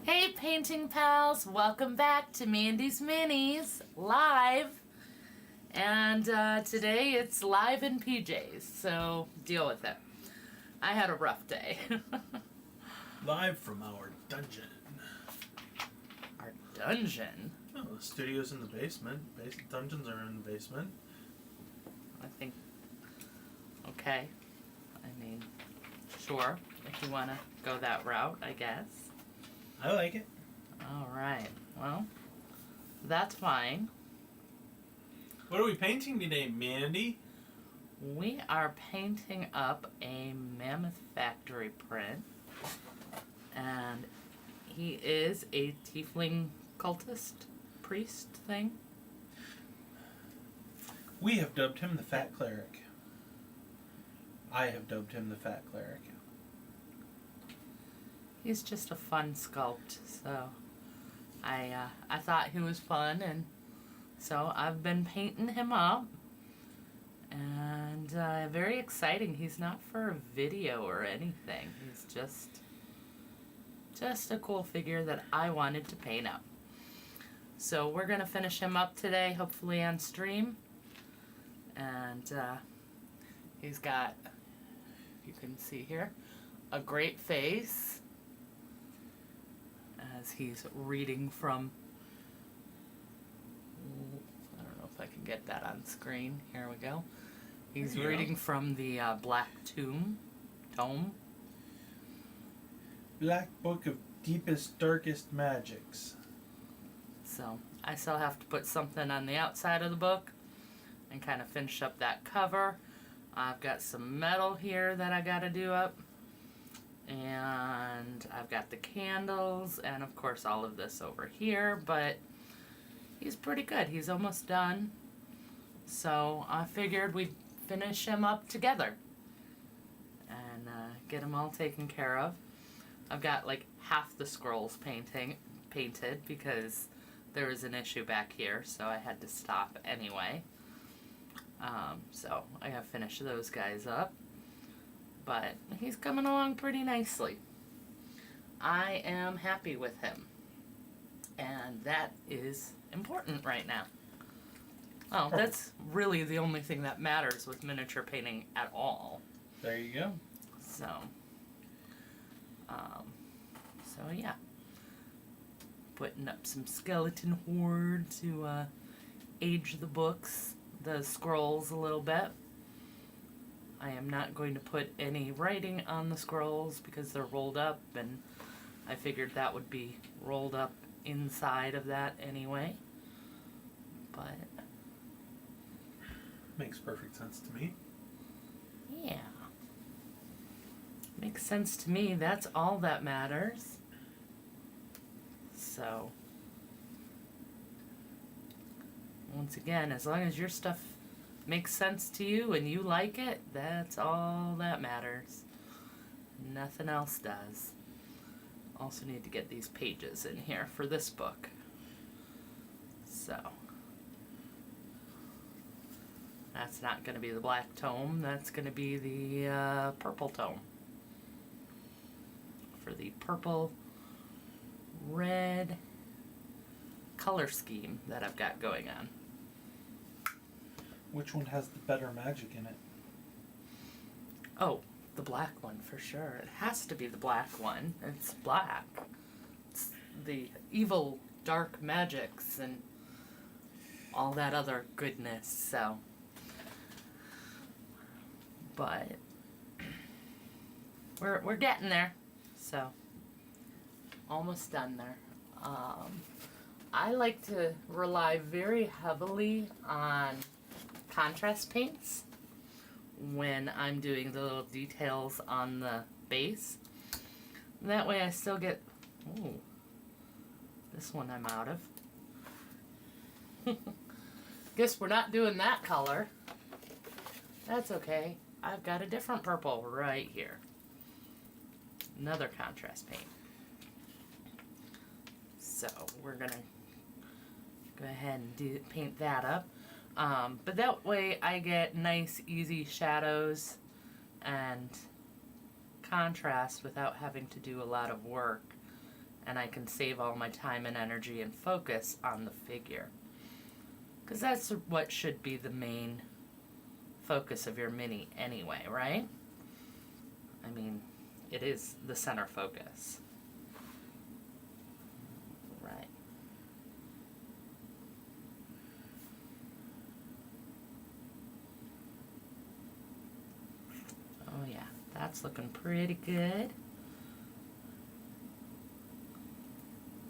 Hey painting pals, welcome back to Mandy's Minis live. And today it's live in PJs, so deal with it. I had a rough day. Live from our dungeon. Our dungeon? Oh, the studio's in the basement. Dungeons are in the basement. I think, okay. I mean, sure, if you want to go that route, I guess. I like it. Alright, well, that's fine. What are we painting today, Mandy? We are painting up a Mammoth Factory print, and he is a tiefling cultist priest thing. We have dubbed him the Fat Cleric. I have dubbed him the Fat Cleric. He's just a fun sculpt, so I thought he was fun, and so I've been painting him up. And very exciting. He's not for a video or anything. He's just a cool figure that I wanted to paint up. So we're gonna finish him up today, hopefully on stream. And he's got, you can see here, a great face as he's reading from, I don't know if I can get that on screen. Here we go. He's reading from the Black Tome. Black Book of Deepest, Darkest Magics. So I still have to put something on the outside of the book and kind of finish up that cover. I've got some metal here that I gotta do up. And I've got the candles and of course all of this over here, but he's pretty good. He's almost done. So I figured we'd finish him up together and get him all taken care of. I've got like half the scrolls painted because there was an issue back here, so I had to stop anyway. So I gotta finish those guys up. But he's coming along pretty nicely. I am happy with him. And that is important right now. Well, that's really the only thing that matters with miniature painting at all. There you go. So yeah. Putting up some skeleton horde to age the books, the scrolls a little bit. I am not going to put any writing on the scrolls because they're rolled up, and I figured that would be rolled up inside of that anyway. But makes perfect sense to me. Yeah. Makes sense to me. That's all that matters. So once again, as long as your stuff makes sense to you and you like it, that's all that matters. Nothing else does. Also need to get these pages in here for this book. So that's not going to be the black tome, that's going to be the purple tome. For the purple red color scheme that I've got going on. Which one has the better magic in it? Oh, the black one for sure. It has to be the black one. It's black. It's the evil dark magics and all that other goodness, so. But we're getting there. So almost done there. I like to rely very heavily on contrast paints when I'm doing the little details on the base. That way I still get, ooh, this one I'm out of. Guess we're not doing that color. That's okay. I've got a different purple right here. Another contrast paint. So we're gonna go ahead and paint that up. But that way I get nice, easy shadows and contrast without having to do a lot of work and I can save all my time and energy and focus on the figure. Because that's what should be the main focus of your mini anyway, right? I mean, it is the center focus. Right. Oh yeah, that's looking pretty good.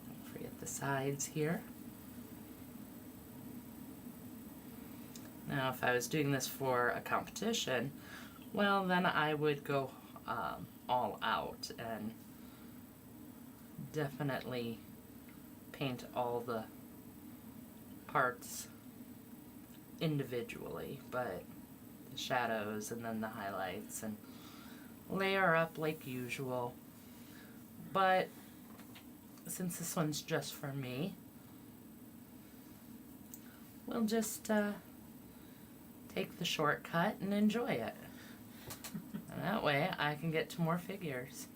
Don't forget the sides here. Now, if I was doing this for a competition, well, then I would go all out and definitely paint all the parts individually, but the shadows and then the highlights and layer up like usual. But since this one's just for me, we'll just take the shortcut and enjoy it. And that way I can get to more figures.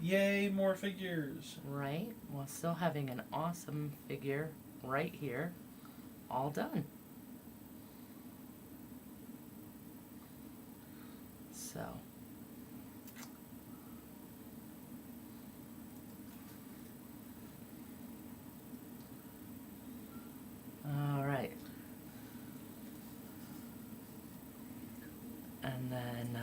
Yay, more figures. Right, while still having an awesome figure right here, all done. So. All right. And then,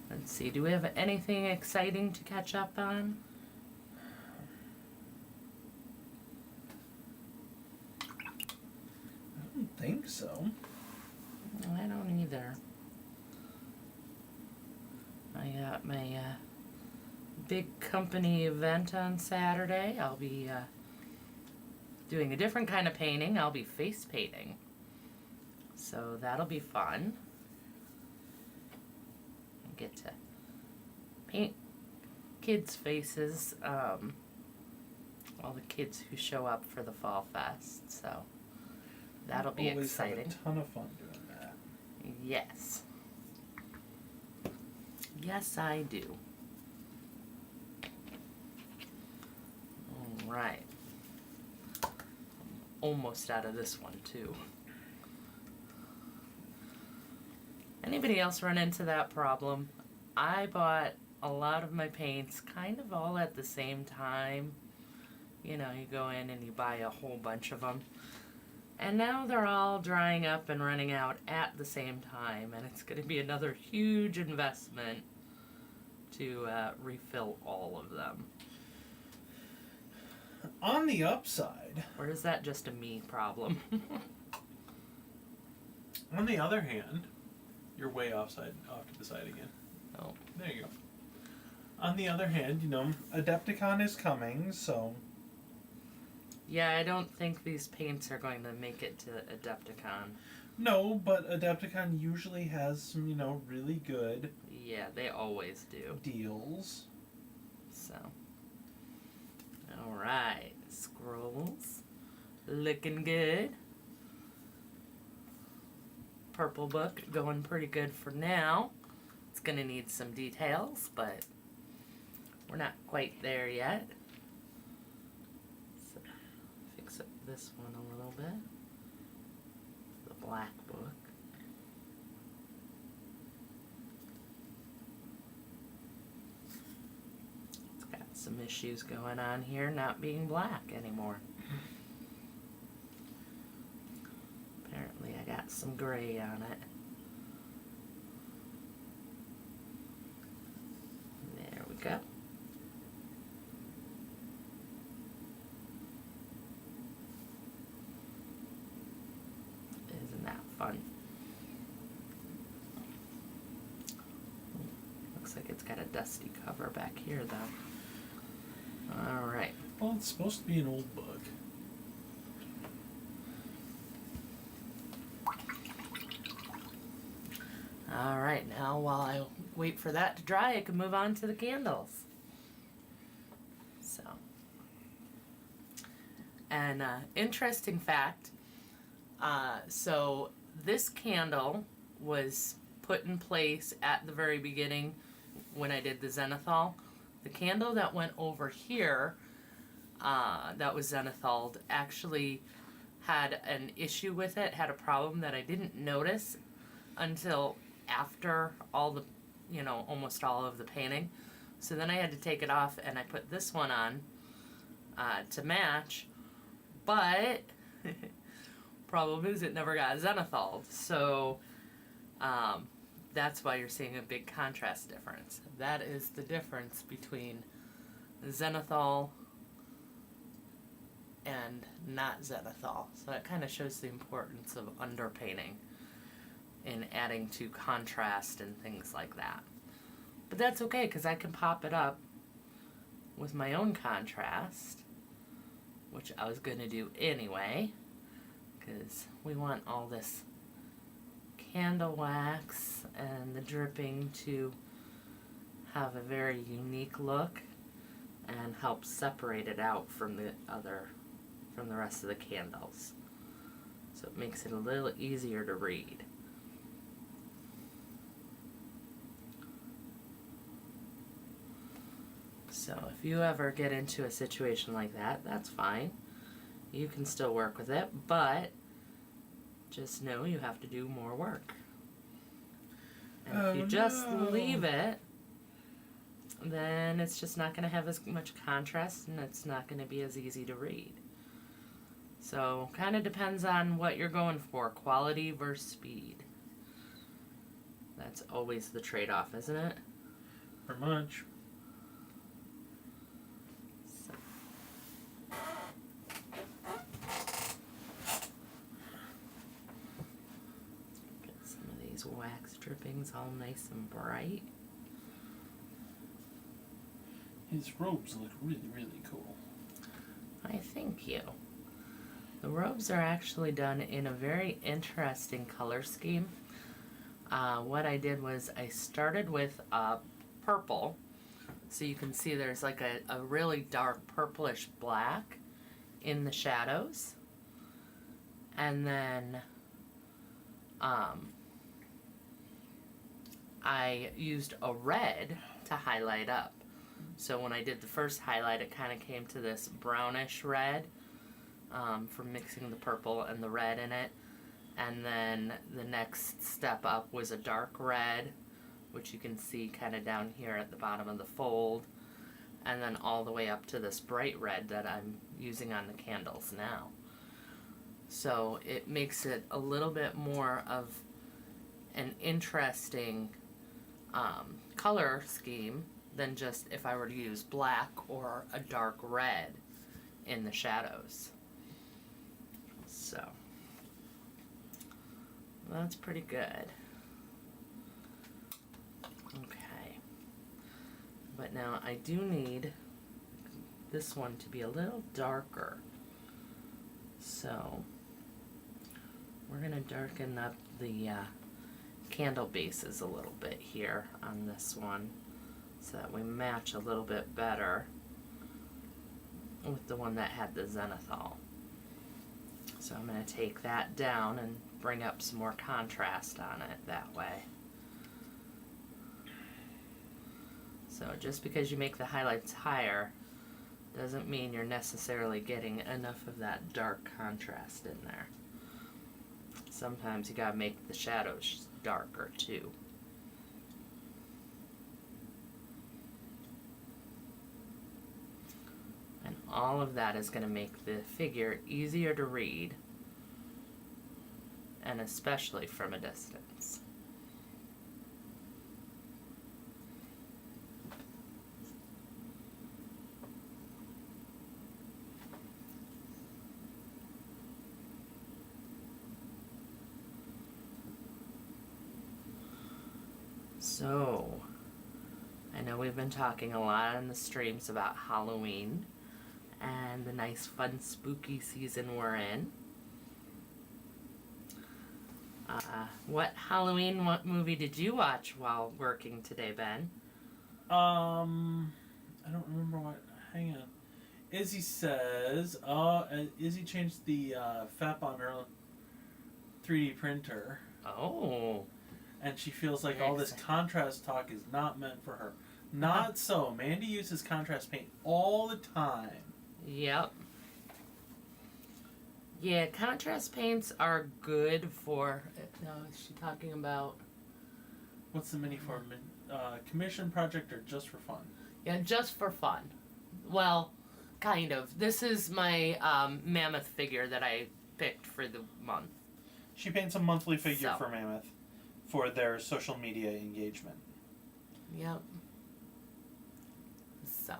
let's see, do we have anything exciting to catch up on? I don't think so. I don't either. I got my big company event on Saturday. I'll be doing a different kind of painting. I'll be face painting. So that'll be fun. I get to paint kids' faces, all the kids who show up for the Fall Fest. So that'll be Always exciting. have a ton of fun doing that. Yes. Yes, I do. All right. Almost out of this one too. Anybody else run into that problem? I bought a lot of my paints kind of all at the same time. You know, you go in and you buy a whole bunch of them. And now they're all drying up and running out at the same time, and it's going to be another huge investment to refill all of them. On the upside, Or is that just a me problem? On the other hand, you're way off to the side again. Oh. There you go. on the other hand, you know, Adepticon is coming, so Yeah, I don't think these paints are going to make it to Adepticon. no, but Adepticon usually has some, you know, really good Yeah, they always do. deals. So. Alright, scrolls. Looking good. Purple book going pretty good for now. It's gonna need some details, but we're not quite there yet. So, fix up this one a little bit. The black book. It's got some issues going on here, not being black anymore. Apparently I got some gray on it. There we go. Isn't that fun? Looks like it's got a dusty cover back here though. Alright. Well, it's supposed to be an old book. Alright, now while I wait for that to dry, I can move on to the candles. So. And interesting fact, so this candle was put in place at the very beginning when I did the zenithal. The candle that went over here, that was zenithaled, actually had an issue with it, had a problem that I didn't notice until after all the, almost all of the painting. So then I had to take it off and I put this one on to match, but problem is it never got zenithaled. So that's why you're seeing a big contrast difference. That is the difference between zenithal and not zenithal. So that kind of shows the importance of underpainting in adding to contrast and things like that. But that's okay, because I can pop it up with my own contrast, which I was going to do anyway, because we want all this candle wax and the dripping to have a very unique look and help separate it out from the rest of the candles. So it makes it a little easier to read. So if you ever get into a situation like that, that's fine. You can still work with it, but just know you have to do more work. And if you just leave it, then it's just not going to have as much contrast and it's not going to be as easy to read. So kind of depends on what you're going for, quality versus speed. That's always the trade-off, isn't it? Pretty much. So. Get some of these wax drippings all nice and bright. His robes look really, really cool. I thank you. The robes are actually done in a very interesting color scheme. What I did was I started with purple. So you can see there's like a really dark purplish black in the shadows. And then I used a red to highlight up. So when I did the first highlight, it kind of came to this brownish red from mixing the purple and the red in it. And then the next step up was a dark red, which you can see kind of down here at the bottom of the fold. And then all the way up to this bright red that I'm using on the candles now. So it makes it a little bit more of an interesting color scheme than just if I were to use black or a dark red in the shadows. So that's pretty good. Okay. But now I do need this one to be a little darker. So we're going to darken up the candle bases a little bit here on this one so that we match a little bit better with the one that had the zenithal. So I'm going to take that down and bring up some more contrast on it that way. So just because you make the highlights higher doesn't mean you're necessarily getting enough of that dark contrast in there. Sometimes you gotta make the shadows darker too. And all of that is gonna make the figure easier to read, and especially from a distance. So, I know we've been talking a lot on the streams about Halloween and the nice fun spooky season we're in. What movie did you watch while working today, Ben? I don't remember what. Hang on. Izzy says, Izzy changed the FAP on her 3D printer. Oh. and she feels like all this contrast talk is not meant for her. Not so. Mandy uses contrast paint all the time. Yep. Yeah, contrast paints are good for. No, is she talking about? What's the mini for? Commission project or just for fun? Yeah, just for fun. Well, kind of. This is my mammoth figure that I picked for the month. She paints a monthly figure So. for Mammoth for their social media engagement. Yep. So.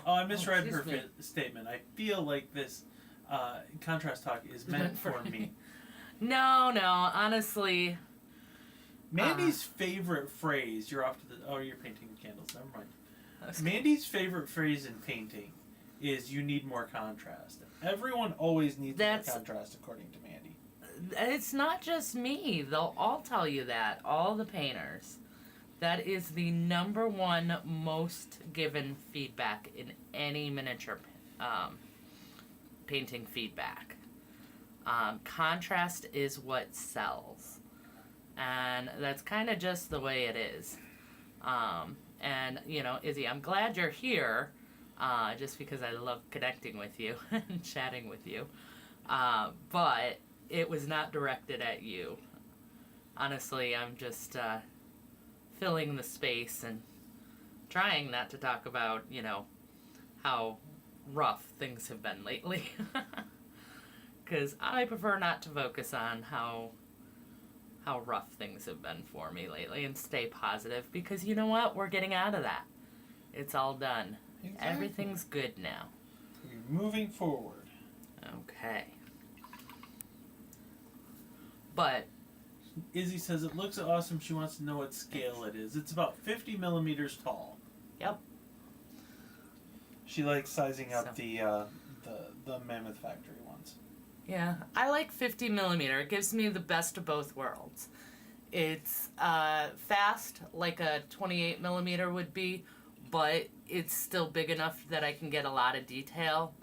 Oh, I misread excuse her me. statement. I feel like this contrast talk is meant for me. No, honestly. Mandy's favorite phrase. You're off to the. Oh, you're painting candles. Never mind. Mandy's favorite phrase in painting is "you need more contrast." Everyone always needs more contrast, according to Mandy. It's not just me. They'll all tell you that. All the painters. That is the number one most given feedback in any miniature painting feedback. Contrast is what sells. And that's kind of just the way it is. And, you know, Izzy, I'm glad you're here, just because I love connecting with you and chatting with you. But it was not directed at you. Honestly, I'm just filling the space and trying not to talk about, you know, how rough things have been lately. Because I prefer not to focus on how rough things have been for me lately and stay positive, because you know what? We're getting out of that. It's all done. Exactly. Everything's good now. We're moving forward. Okay. But Izzy says it looks awesome. She wants to know what scale it is. It's about 50 millimeters tall. Yep. She likes sizing up the Mammoth Factory ones. Yeah, I like 50 millimeter. It gives me the best of both worlds. It's fast, like a 28 millimeter would be, but it's still big enough that I can get a lot of detail,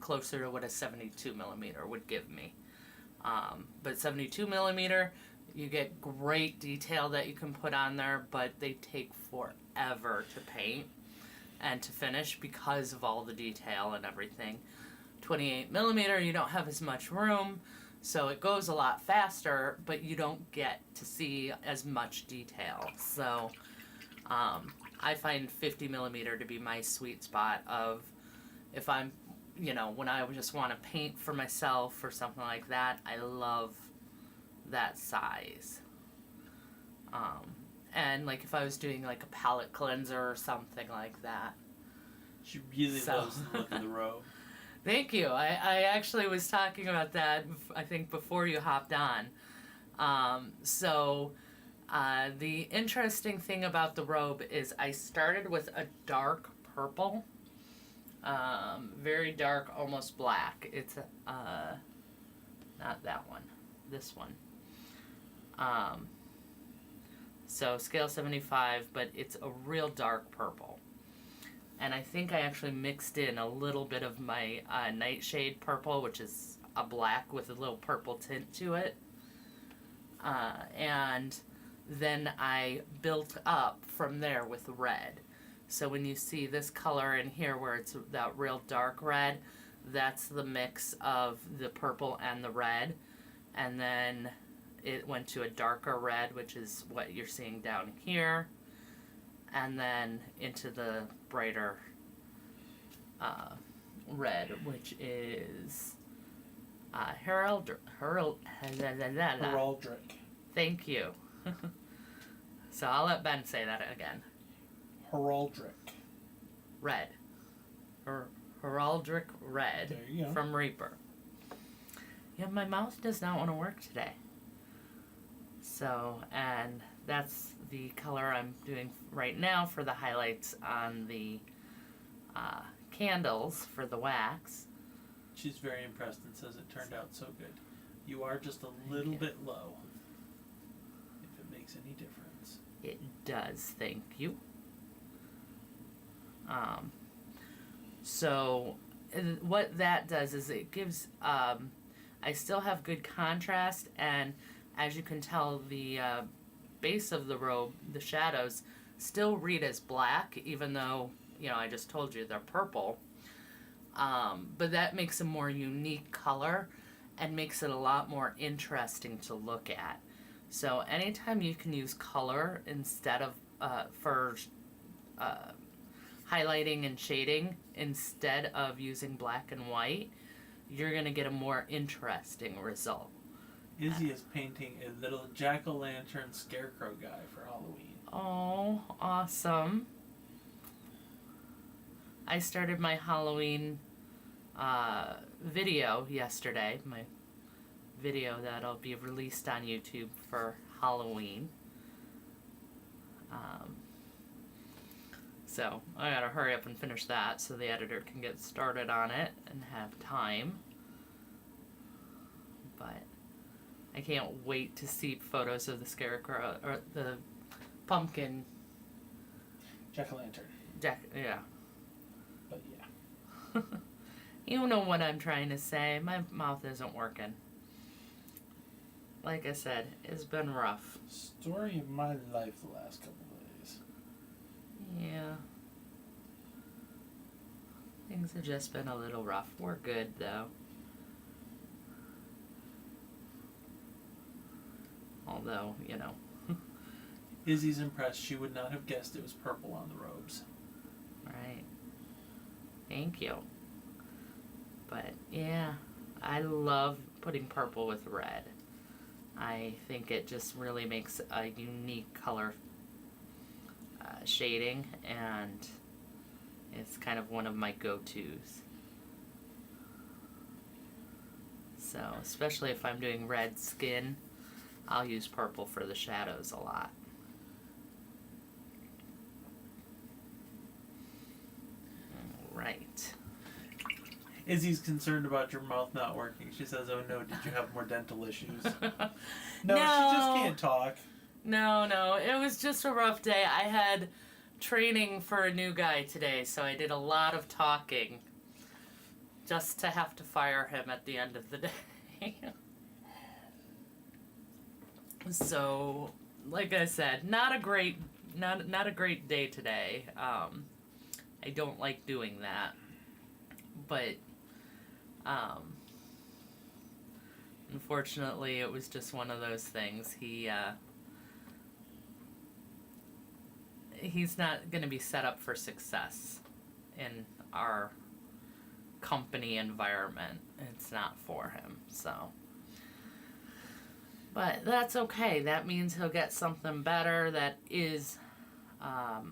closer to what a 72 millimeter would give me. But 72 millimeter, you get great detail that you can put on there, but they take forever to paint and to finish because of all the detail and everything. 28 millimeter, you don't have as much room, so it goes a lot faster, but you don't get to see as much detail. So I find 50 millimeter to be my sweet spot of if I'm, you know, when I just want to paint for myself or something like that, I love that size. And like if I was doing like a palette cleanser or something like that. She really loves the look of the robe. Thank you. I actually was talking about that, I think, before you hopped on. The interesting thing about the robe is I started with a dark purple. Very dark, almost black. It's not that one, this one. So scale 75, but it's a real dark purple. And I think I actually mixed in a little bit of my nightshade purple, which is a black with a little purple tint to it. And then I built up from there with red. So when you see this color in here where it's that real dark red, that's the mix of the purple and the red. And then it went to a darker red, which is what you're seeing down here. And then into the brighter red, which is heraldic. Thank you. So I'll let Ben say that again. Heraldic. Red. Heraldic red. There you go. From Reaper. Yeah, my mouse does not want to work today. So, and that's the color I'm doing right now for the highlights on the candles for the wax. She's very impressed and says it turned out so good. You are just a little bit low, if it makes any difference. It does, thank you. So what that does is it gives, I I still have good contrast, and as you can tell, the base of the robe, the shadows, still read as black, even though, you know, I just told you they're purple. But that makes a more unique color and makes it a lot more interesting to look at. So anytime you can use color instead of for highlighting and shading instead of using black and white, you're going to get a more interesting result. Izzy is painting a little jack-o'-lantern scarecrow guy for Halloween. Oh, awesome. I started my Halloween video yesterday, my video that'll be released on YouTube for Halloween. So I gotta hurry up and finish that so the editor can get started on it and have time. But I can't wait to see photos of the scarecrow or the pumpkin. Jack-o'-lantern. Yeah. But yeah. You know what I'm trying to say. My mouth isn't working. Like I said, it's been rough. Story of my life the last couple of days. Yeah. Things have just been a little rough. We're good, though. Although, you know. Izzy's impressed. She would not have guessed it was purple on the robes. Right. Thank you. But, yeah. I love putting purple with red. I think it just really makes a unique color shading, and it's kind of one of my go-tos. So, especially if I'm doing red skin, I'll use purple for the shadows a lot. Right. Izzy's concerned about your mouth not working. She says, "Oh no, did you have more dental issues?" No, she just can't talk. No, it was just a rough day. I had training for a new guy today, so I did a lot of talking just to have to fire him at the end of the day. So, like I said, not a great day today. I don't like doing that, but unfortunately, it was just one of those things. He's not going to be set up for success in our company environment. It's not for him, so. But that's okay. That means he'll get something better that is a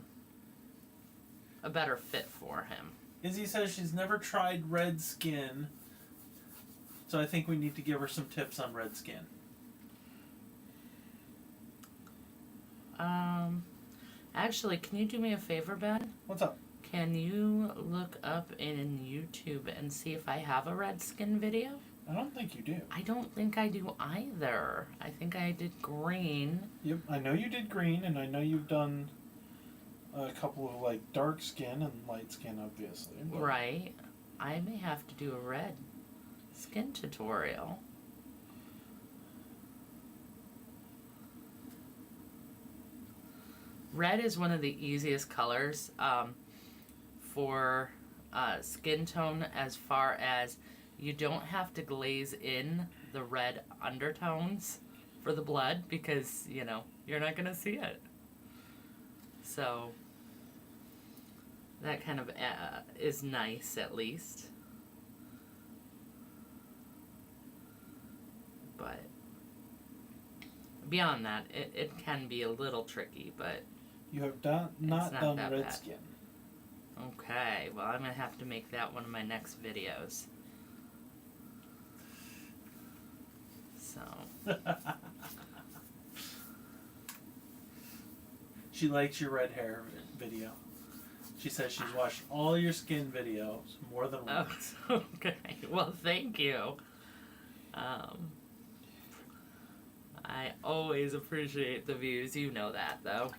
better fit for him. Izzy says she's never tried red skin, so I think we need to give her some tips on red skin. Actually, can you do me a favor, Ben? What's up? Can you look up in YouTube and see if I have a red skin video? I don't think you do. I don't think I do either. I think I did green. Yep, I know you did green, and I know you've done a couple of like dark skin and light skin, obviously. But... Right. I may have to do a red skin tutorial. Red is one of the easiest colors for skin tone, as far as you don't have to glaze in the red undertones for the blood, because, you know, you're not going to see it. So that kind of is nice, at least. But beyond that, it can be a little tricky, but you have not done red bad. skin. Okay, well, I'm going to have to make that one of my next videos. So. She likes your red hair video. She says she's watched all your skin videos more than once. Oh, okay. Well, thank you. I always appreciate the views. You know that, though.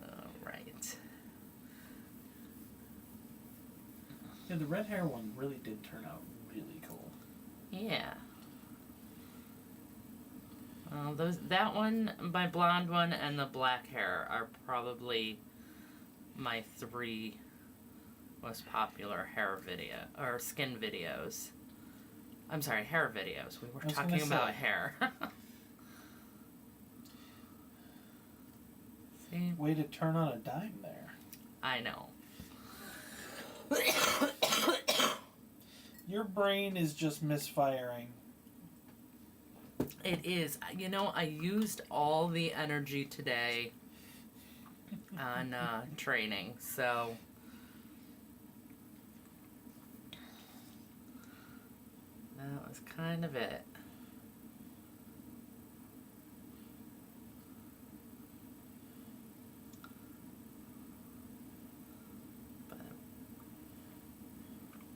Alright. Yeah, the red hair one really did turn out really cool. Yeah. Well, that one, my blonde one, and the black hair are probably my 3 most popular hair video or skin videos. I'm sorry, hair videos. We were talking about hair. See? Way to turn on a dime there. I know. Your brain is just misfiring. It is. You know, I used all the energy today on training, so that was kind of it.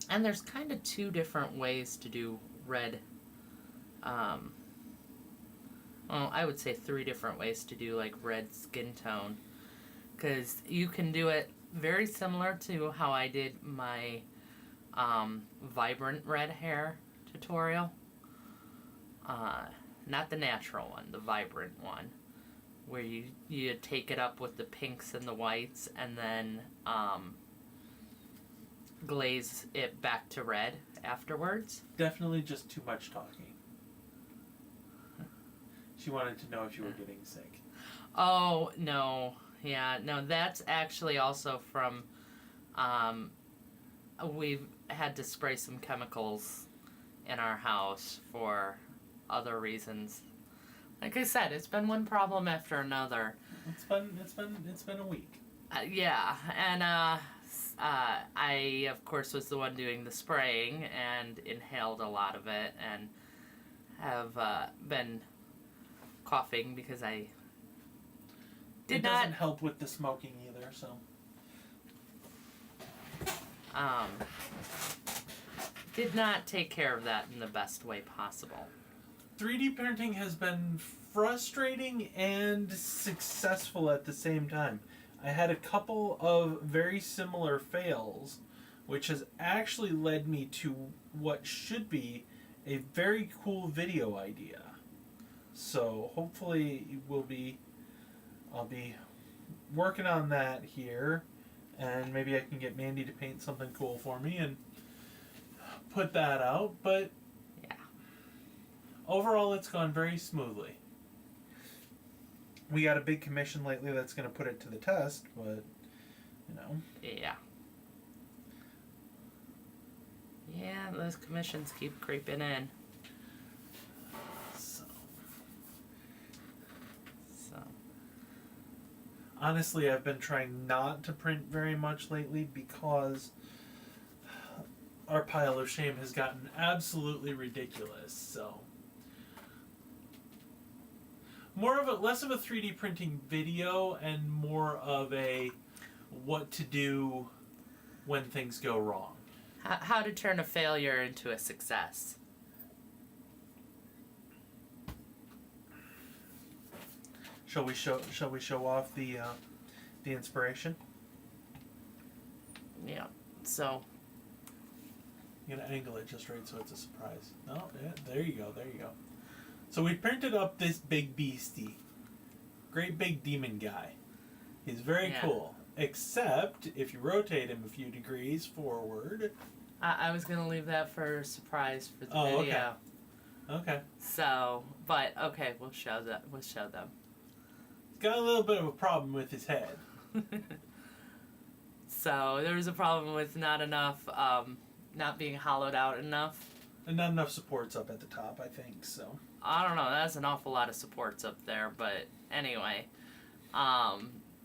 And there's kind of 2 different ways to do red. Well, I would say 3 different ways to do like red skin tone. Because you can do it very similar to how I did my vibrant red hair tutorial. Not the natural one, the vibrant one. Where you take it up with the pinks and the whites and then glaze it back to red afterwards. Definitely just too much talking. She wanted to know if you were getting sick. Oh, no. Yeah, no, that's actually also from, we've had to spray some chemicals in our house for other reasons. Like I said, it's been one problem after another. It's been a week. Yeah, and I, of course, was the one doing the spraying and inhaled a lot of it and have been coughing because I It doesn't help with the smoking either, so. Did not take care of that in the best way possible. 3D printing has been frustrating and successful at the same time. I had a couple of very similar fails, which has actually led me to what should be a very cool video idea. So hopefully I'll be working on that here, and maybe I can get Mandy to paint something cool for me and put that out, but yeah, overall it's gone very smoothly. We got a big commission lately that's going to put it to the test, but, you know. Yeah. Yeah, those commissions keep creeping in. So, So, honestly, I've been trying not to print very much lately because our pile of shame has gotten absolutely ridiculous. So, less of a 3D printing video and more of a what to do when things go wrong. how to turn a failure into a success. Shall we show off the inspiration? Yeah. So, I'm gonna angle it just right so it's a surprise. Oh, yeah, there you go. So we printed up this big beastie. Great big demon guy. He's very cool. Except if you rotate him a few degrees forward. I was gonna leave that for a surprise for the video. Okay. So, but okay, we'll show them. He's got a little bit of a problem with his head. So there was a problem with not being hollowed out enough. And not enough supports up at the top, I think, so. I don't know. That's an awful lot of supports up there, but anyway,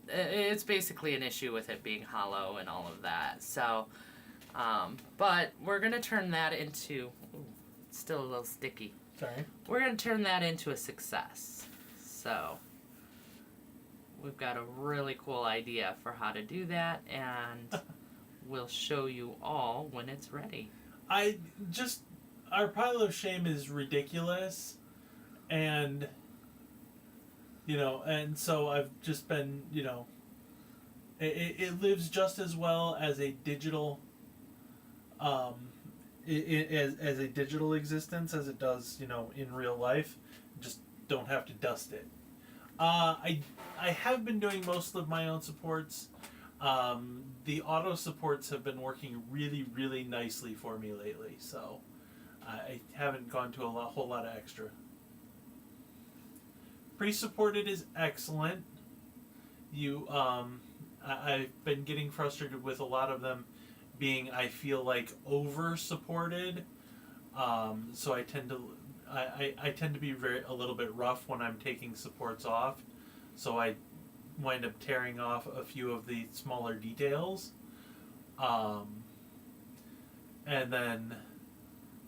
it's basically an issue with it being hollow and all of that. So, but we're gonna turn that into. Ooh, it's still a little sticky. Sorry. We're gonna turn that into a success. So, we've got a really cool idea for how to do that, and we'll show you all when it's ready. Our pile of shame is ridiculous, and, and so I've just been, it lives just as well as a digital, as a digital existence as it does, in real life. Just don't have to dust it. I have been doing most of my own supports. The auto supports have been working really, really nicely for me lately, so I haven't gone to whole lot of extra. Pre-supported is excellent. I've been getting frustrated with a lot of them being, I feel like, over-supported. So I tend to be a little bit rough when I'm taking supports off. So I wind up tearing off a few of the smaller details. And then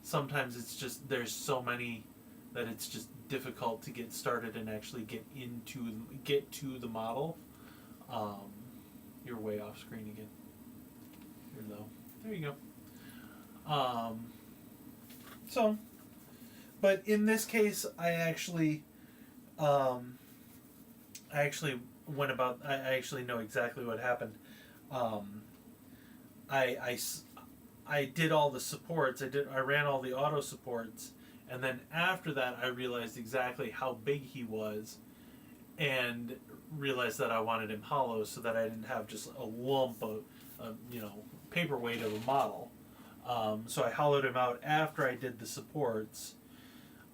sometimes it's just, there's so many that it's just difficult to get started and actually get to the model. You're way off screen again. Here though. There you go. So, but in this case, I actually know exactly what happened. I did all the supports. I ran all the auto supports, and then after that, I realized exactly how big he was, and realized that I wanted him hollow so that I didn't have just a lump of paperweight of a model. So I hollowed him out after I did the supports,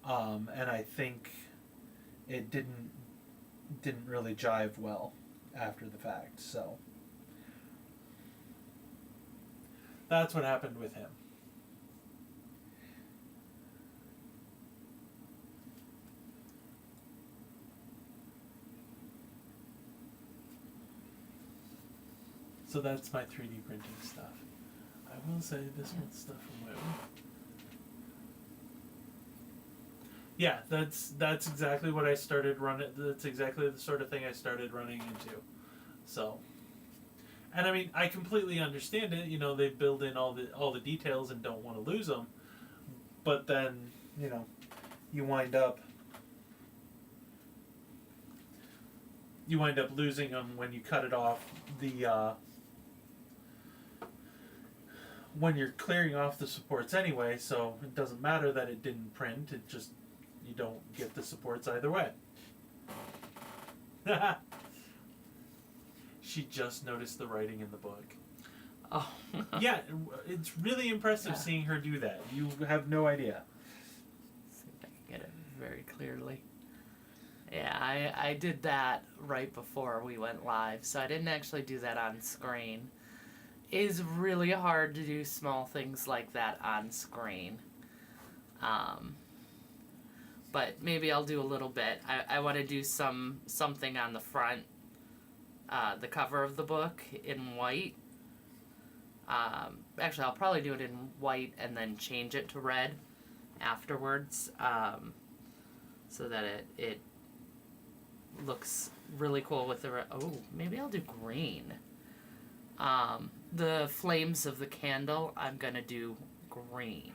and I think it didn't really jive well after the fact. So that's what happened with him. So that's my 3D printing stuff. I will say this one's stuff from my own. Yeah, that's exactly what I started running. That's exactly the sort of thing I started running into. So, and I mean, I completely understand it. They build in all the details and don't want to lose them. But then, you wind up losing them when you cut it off when you're clearing off the supports anyway, so it doesn't matter that it didn't print, it just, you don't get the supports either way. She just noticed the writing in the book. Oh. Yeah, it's really impressive seeing her do that. You have no idea. See if I can get it very clearly. Yeah, I did that right before we went live, so I didn't actually do that on screen. It is really hard to do small things like that on screen. But maybe I'll do a little bit. I want to do something on the front, the cover of the book in white. Actually, I'll probably do it in white and then change it to red afterwards, so that it looks really cool with the oh, maybe I'll do green. The flames of the candle, I'm gonna do green.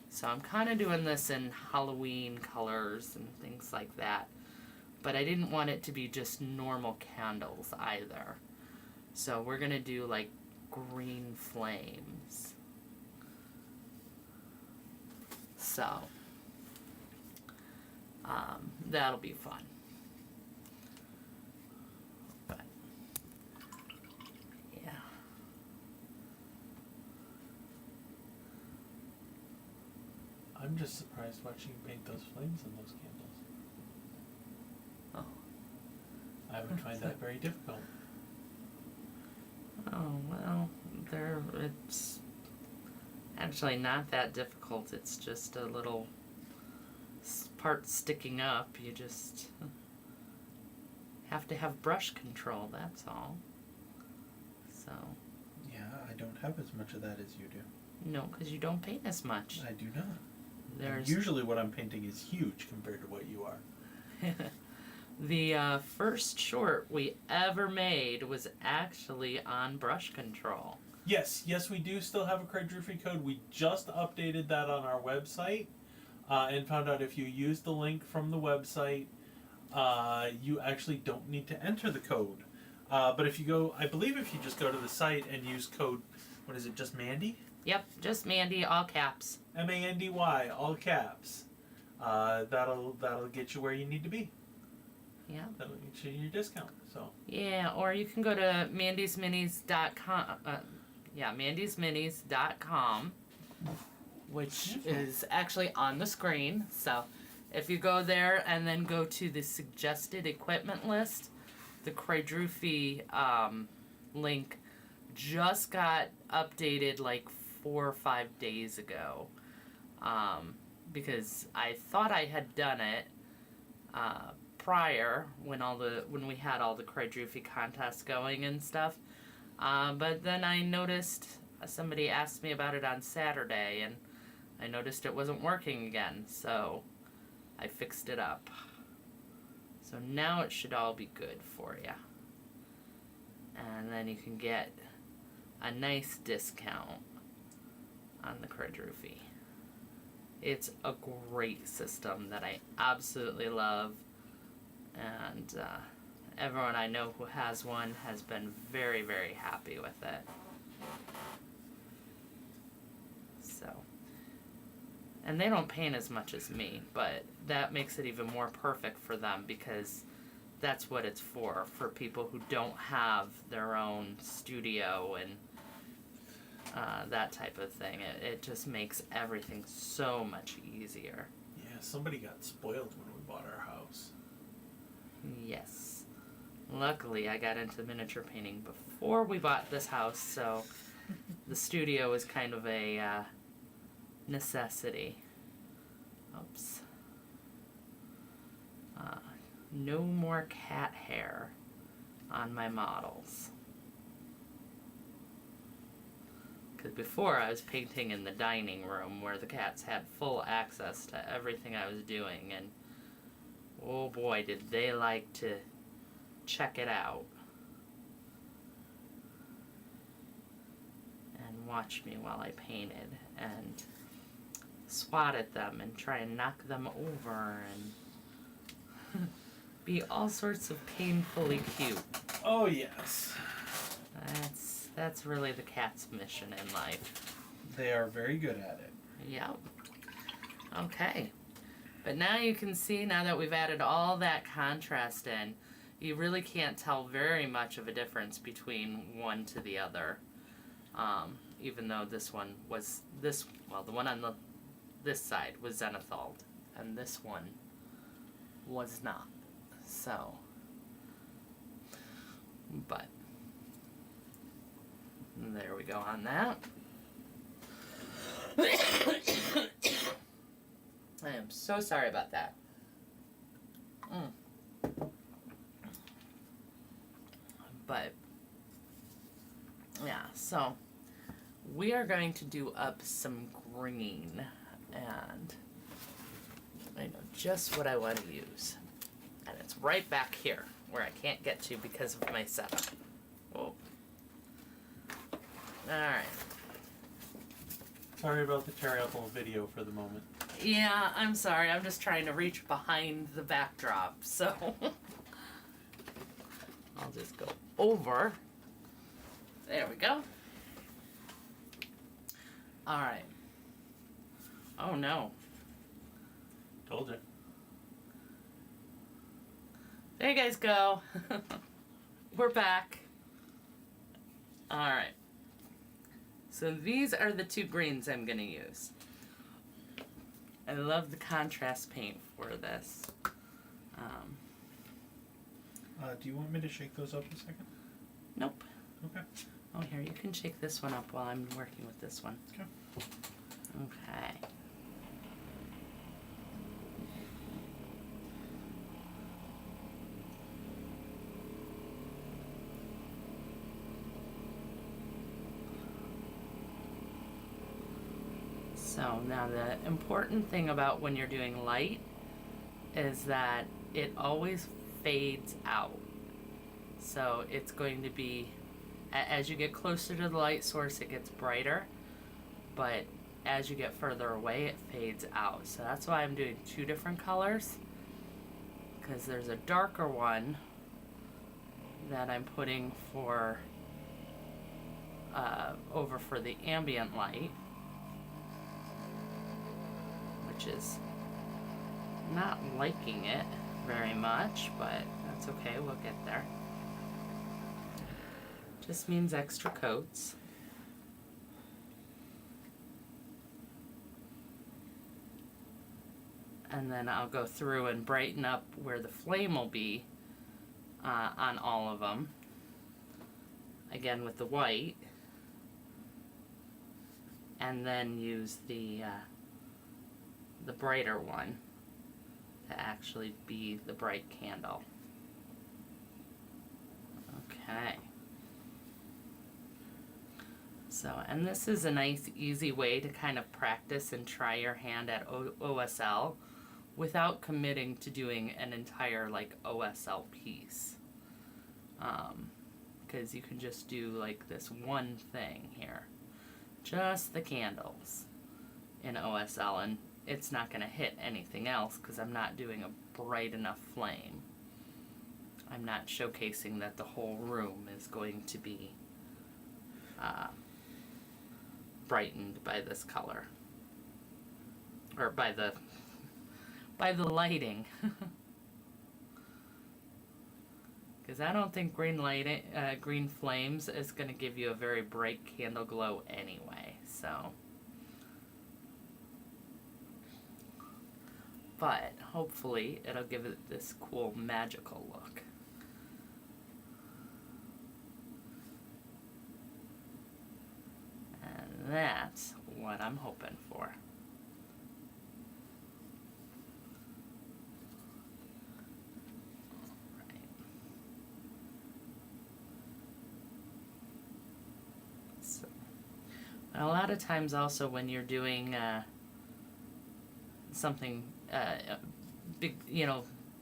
So I'm kind of doing this in Halloween colors and things like that. But I didn't want it to be just normal candles either. So we're gonna do like green flames. So that'll be fun. But yeah. I'm just surprised watching you paint those flames on those candles. Oh. I would find that very difficult. Oh, well, it's actually not that difficult. It's just a little part sticking up. You just have to have brush control, that's all. So. Yeah, I don't have as much of that as you do. No, because you don't paint as much. I do not. There's usually what I'm painting is huge compared to what you are. The first short we ever made was actually on brush control. Yes, we do still have a quadriffy code. We just updated that on our website and found out if you use the link from the website, you actually don't need to enter the code. But if you go, I believe if you just go to the site and use code, what is it, just Mandy? Yep, just Mandy, all caps. Mandy, all caps. that'll get you where you need to be. Yeah. That'll get you your discount. So Yeah, or you can go to mandysminis.com. mandysminis.com, which is actually on the screen. So if you go there and then go to the suggested equipment list, the Quadrufi link just got updated like 4 or 5 days ago, because I thought I had done it prior when we had all the Quadrufi contests going and stuff, but then I noticed somebody asked me about it on Saturday, and I noticed it wasn't working again, so I fixed it up. So now it should all be good for you. And then you can get a nice discount on the Quadrufi. It's a great system that I absolutely love. And everyone I know who has one has been very, very happy with it. So, and they don't paint as much as me, but that makes it even more perfect for them, because that's what it's for people who don't have their own studio and that type of thing. It just makes everything so much easier. yeah, somebody got spoiled when we bought our house. Yes. Luckily, I got into miniature painting before we bought this house, so the studio is kind of a necessity. Oops. No more cat hair on my models. Because before I was painting in the dining room where the cats had full access to everything I was doing, and oh boy, did they like to check it out and watch me while I painted and swat at them and try and knock them over and be all sorts of painfully cute. Oh yes. That's really the cat's mission in life. They are very good at it. Yep. Okay. But now you can see, now that we've added all that contrast in, you really can't tell very much of a difference between one to the other. Even though this one was, the one on this side was zenithal, and this one was not. So, but, there we go on that. I am so sorry about that. But, yeah, so we are going to do up some green, and I know just what I want to use. And it's right back here, where I can't get to because of my setup. Oh. Alright. Sorry about the terrible video for the moment. Yeah, I'm sorry. I'm just trying to reach behind the backdrop, so I'll just go over. There we go. Alright. Oh no. Told you. There you guys go. We're back. Alright. So these are the two greens I'm going to use. I love the contrast paint for this. Do you want me to shake those up a second? Nope. Okay. Oh, here, you can shake this one up while I'm working with this one. Okay. Okay. So now the important thing about when you're doing light is that it always fades out. So it's going to be, as you get closer to the light source, it gets brighter, but as you get further away, it fades out. So that's why I'm doing two different colors, because there's a darker one that I'm putting for over for the ambient light, which is not liking it very much, but that's okay, we'll get there. Just means extra coats. And then I'll go through and brighten up where the flame will be on all of them. Again with the white. And then use the brighter one to actually be the bright candle. Okay. So, and this is a nice easy way to kind of practice and try your hand at OSL without committing to doing an entire like OSL piece. Because you can just do like this one thing here. Just the candles in OSL, and it's not going to hit anything else because I'm not doing a bright enough flame. I'm not showcasing that the whole room is going to be brightened by this color, or by the lighting. Because I don't think green flames is going to give you a very bright candle glow anyway. So, but hopefully it'll give it this cool magical look. And that's what I'm hoping for. A lot of times also when you're doing something big,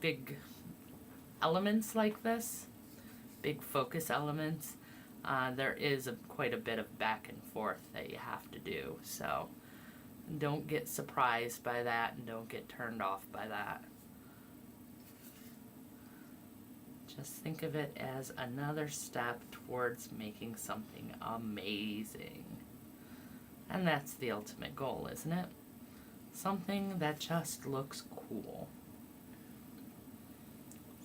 big elements like this, big focus elements, there is quite a bit of back and forth that you have to do. So don't get surprised by that and don't get turned off by that. Just think of it as another step towards making something amazing. And that's the ultimate goal, isn't it? Something that just looks cool.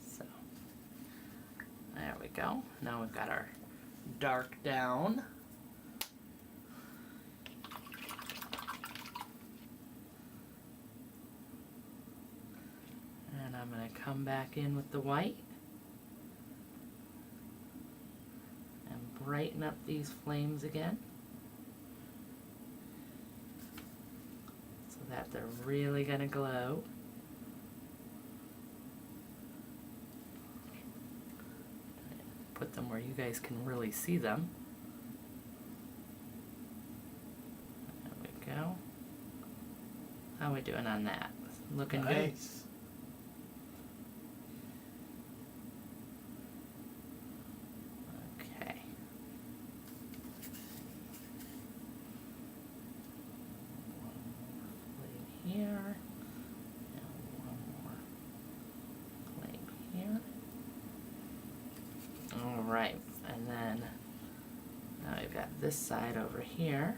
So, there we go. Now we've got our dark down. And I'm going to come back in with the white. And brighten up these flames again. That they're really gonna glow. Put them where you guys can really see them. There we go. How are we doing on that? Looking good? Nice. Okay. Here, and one more flame here. Alright, and then now we've got this side over here.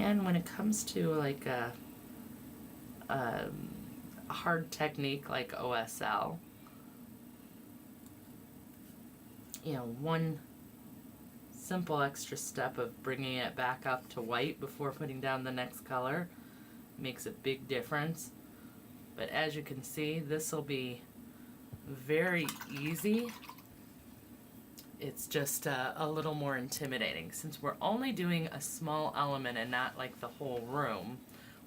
And when it comes to like a hard technique like OSL, one simple extra step of bringing it back up to white before putting down the next color makes a big difference. But as you can see, this will be very easy. It's just a little more intimidating since we're only doing a small element and not like the whole room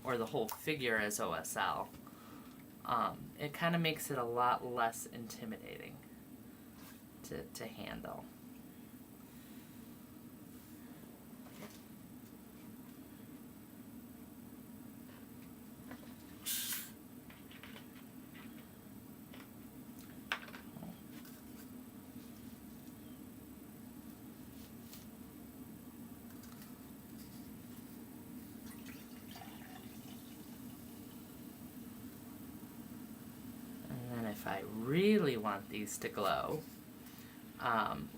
or the whole figure as OSL. It kind of makes it a lot less intimidating to handle. I really want these to glow,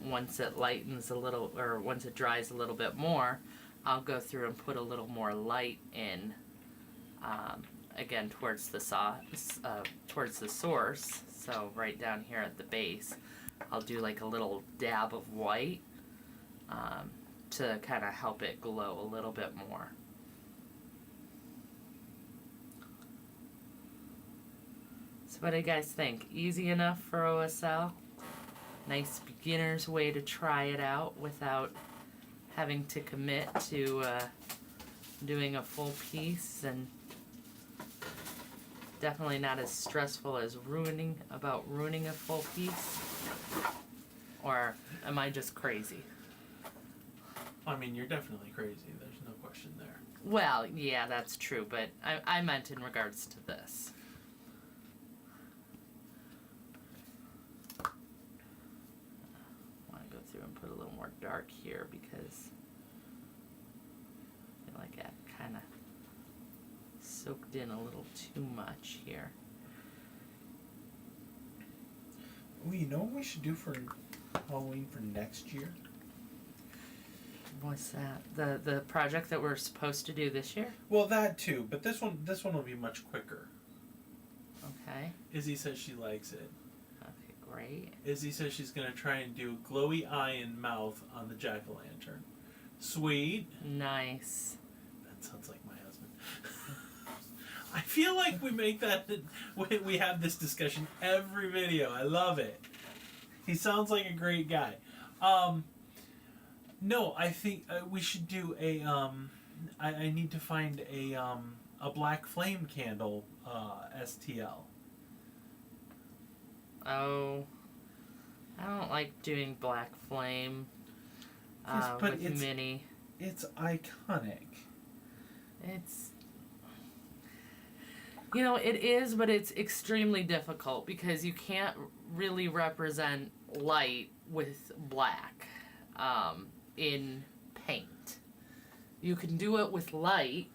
once it lightens a little, or once it dries a little bit more, I'll go through and put a little more light in, again towards the towards the source. So right down here at the base, I'll do like a little dab of white, to kind of help it glow a little bit more. So what do you guys think? Easy enough for OSL? Nice beginner's way to try it out without having to commit to doing a full piece, and definitely not as stressful as ruining a full piece. Or am I just crazy? I mean, you're definitely crazy. There's no question there. Well, yeah, that's true, but I meant in regards to this. I want to go through and put a little more dark here because I feel like I kind of soaked in a little too much here. Oh, you know what we should do for Halloween for next year? What's that? The project that we're supposed to do this year? Well, that too, but This one will be much quicker. Okay. Izzy says she likes it. Okay, great. Izzy says she's going to try and do glowy eye and mouth on the jack-o'-lantern. Sweet. Nice. That sounds like my husband. I feel like we make that, we have this discussion every video. I love it. He sounds like a great guy. No, I think we should do a, I need to find a black flame candle, STL. Oh, I don't like doing black flame Yes, but with Minnie. it's iconic. It's, you know, it is, but it's extremely difficult because you can't really represent light with black in paint. You can do it with light,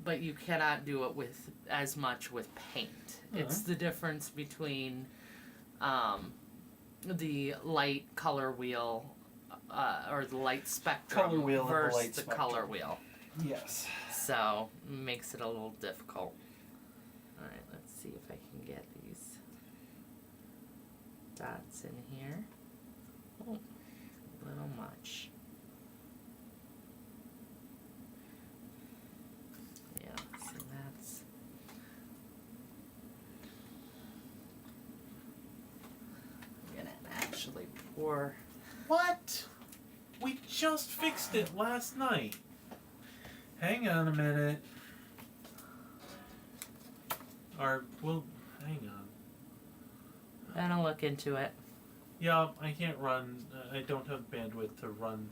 but you cannot do it with as much with paint. It's the difference between the light color wheel or the light spectrum Color wheel versus and the light color spectrum. wheel. Yes. So makes it a little difficult. All right, let's see if I can get these dots in here. Oh, a little much. Yeah, so that's. I'm gonna actually pour. What? We just fixed it last night. Hang on a minute. Or, well, hang on. I'm gonna look into it. Yeah, I can't run, I don't have bandwidth to run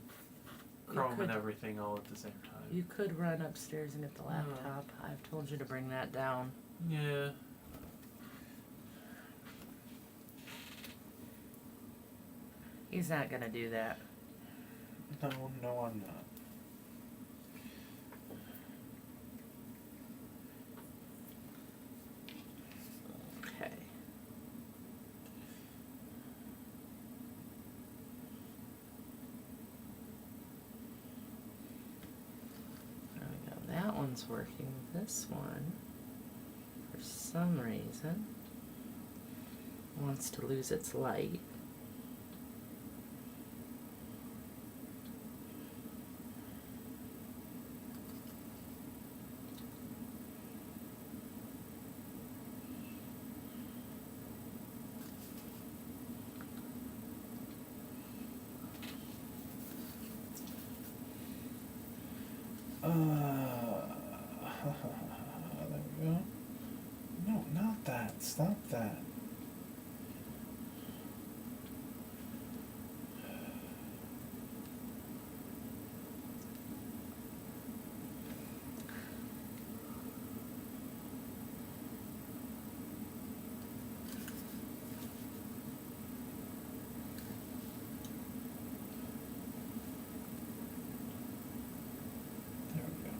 Chrome and could- everything all at the same time. You could run upstairs and get the laptop. I've told you to bring that down. Yeah. He's not gonna do that. No, I'm not. Okay. There we go. That one's working. This one, for some reason, wants to lose its light. There we go. No, not that. Stop that. There we go.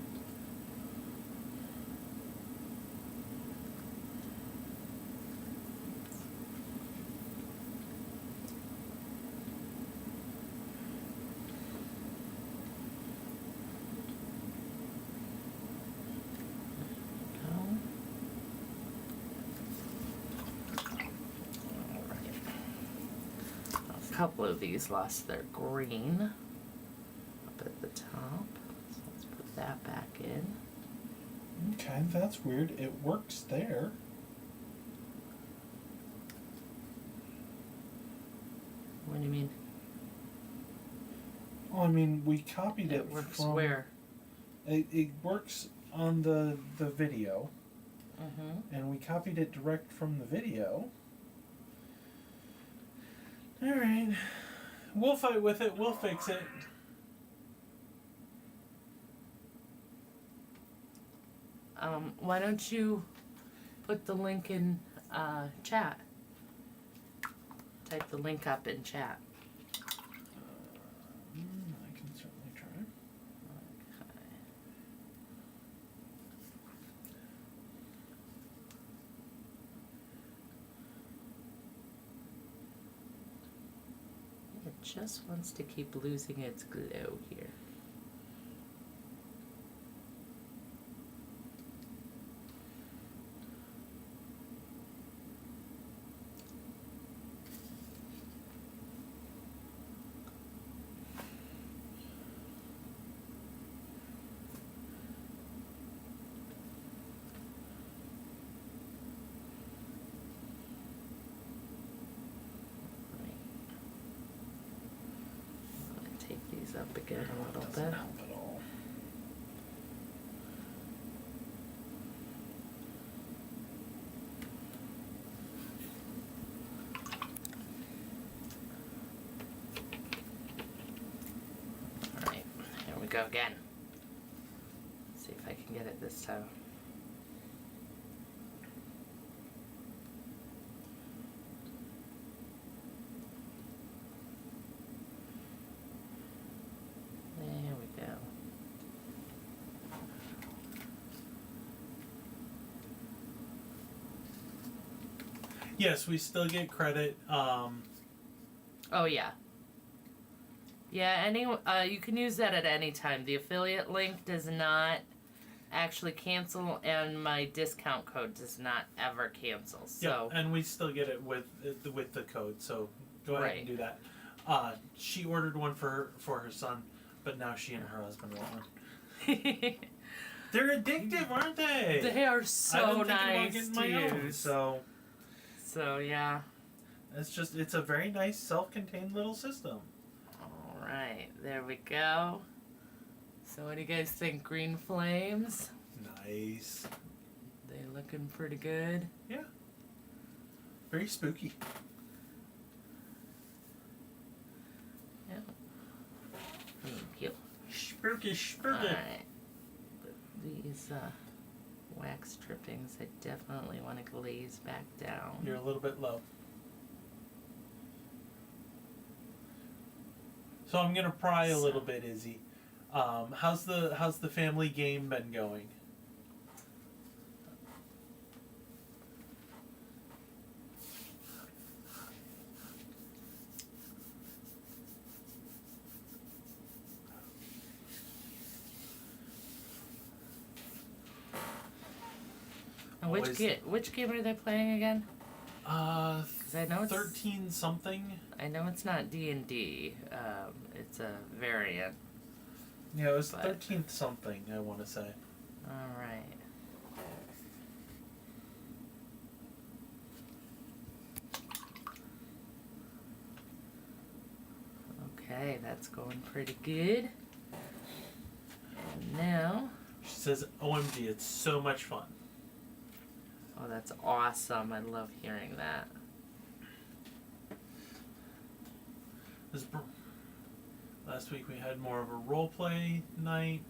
couple of these lost their green up at the top. So let's put that back in. Okay, that's weird. It works there. What do you mean? Well, I mean, we copied it, It works from... where? It works on the video, Mm-hmm. and we copied it direct from the video. Alright. We'll fight with it. We'll fix it. Why don't you put the link in chat? Type the link up in chat. I can certainly try. It just wants to keep losing its glow here. Up again a little Doesn't bit. help at all. Alright, here we go again. See if I can get it this time. There we go. Yes, we still get credit. Oh yeah. Yeah, you can use that at any time. The affiliate link does not actually cancel, and my discount code does not ever cancel. So yeah, and we still get it with the code. So go ahead and do that. She ordered one for her son, but now she and her husband want one. They're addictive, aren't they? They are so nice getting to my own, use. So yeah. It's a very nice self-contained little system. Alright, there we go. So what do you guys think? Green flames? Nice. They looking pretty good. Yeah. Very spooky. Yeah. Thank you. Spooky. Alright. These wax trippings, I definitely want to glaze back down. You're a little bit low. So I'm gonna pry a little bit, Izzy. How's the family game been going? And which game are they playing again? 'Cause I know it's 13 something. I know it's not D&D. It's a variant. Yeah, it was But- 13th something, I want to say. All right. Okay, that's going pretty good. And now, She says, OMG, it's so much fun. oh, that's awesome. I love hearing that. Last week we had more of a role play night.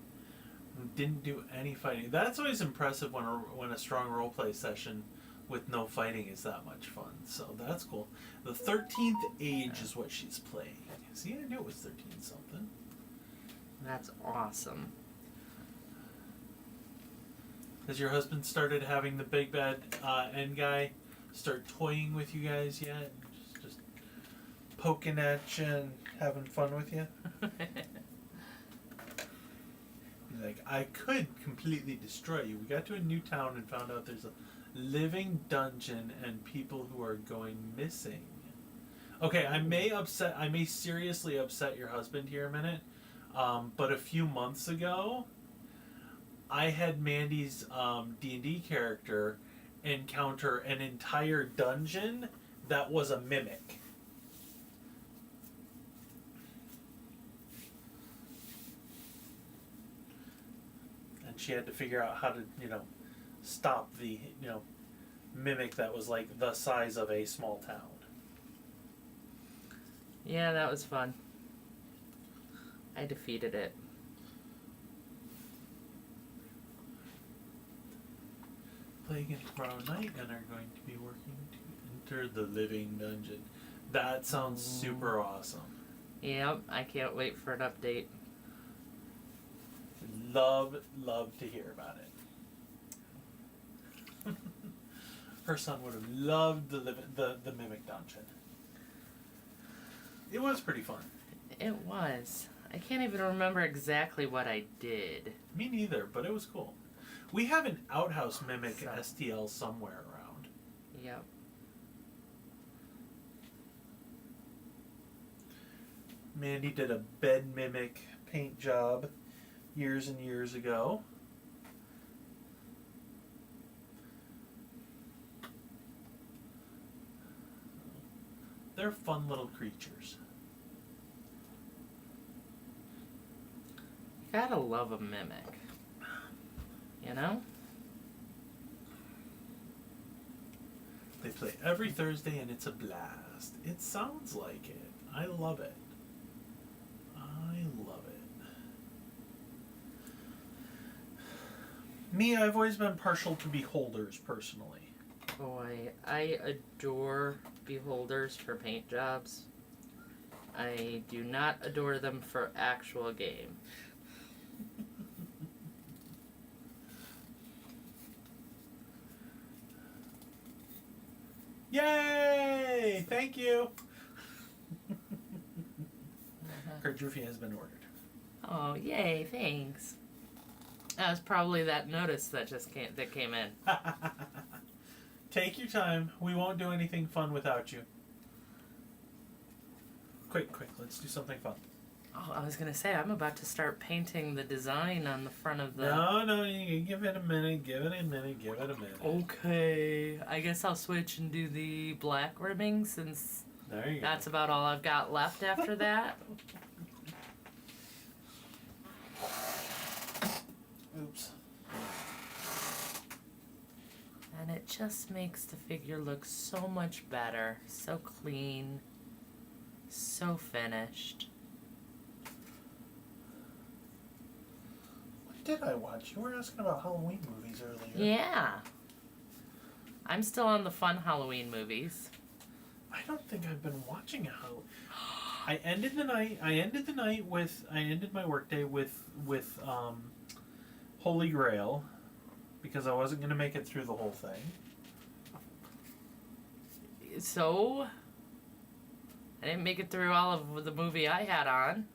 We didn't do any fighting. That's always impressive when a strong role play session with no fighting is that much fun. So that's cool. The 13th age is what she's playing. See, I knew it was 13 something. That's awesome. Has your husband started having the big bad end guy start toying with you guys yet? Just Poking at you and having fun with you. He's like, I could completely destroy you. We got to a new town and found out there's a living dungeon and people who are going missing. Okay, I may seriously upset your husband here a minute, but a few months ago, I had Mandy's D&D character encounter an entire dungeon that was a mimic. And she had to figure out how to, stop the, mimic that was like the size of a small town. Yeah, that was fun. I defeated it. Play again tomorrow night and are going to be working to enter the living dungeon. That sounds super awesome. Yep, I can't wait for an update. Love to hear about it. Her son would have loved the mimic dungeon. It was pretty fun. It was. I can't even remember exactly what I did. Me neither, but it was cool. We have an outhouse mimic So. STL somewhere around. Yep. Mandy did a bed mimic paint job years and years ago. They're fun little creatures. You gotta love a mimic. You know? They play every Thursday and it's a blast. It sounds like it. I love it. I love it. Me, I've always been partial to beholders personally. Boy, I adore beholders for paint jobs. I do not adore them for actual game. Yay! Thank you. Her Droofy has been ordered. Oh, yay, thanks. That was probably that notice that came in. Take your time. We won't do anything fun without you. Quick, let's do something fun. Oh, I was gonna say, I'm about to start painting the design on the front of the... No, you give it a minute, Okay, I guess I'll switch and do the black ribbing since There you that's about all I've got left after that. Oops. And it just makes the figure look so much better, so clean, so finished. What did I watch? You were asking about Halloween movies earlier. Yeah. I'm still on the fun Halloween movies. I don't think I've been watching a Halloween. I ended my workday with Holy Grail because I wasn't gonna make it through the whole thing. So, I didn't make it through all of the movie I had on.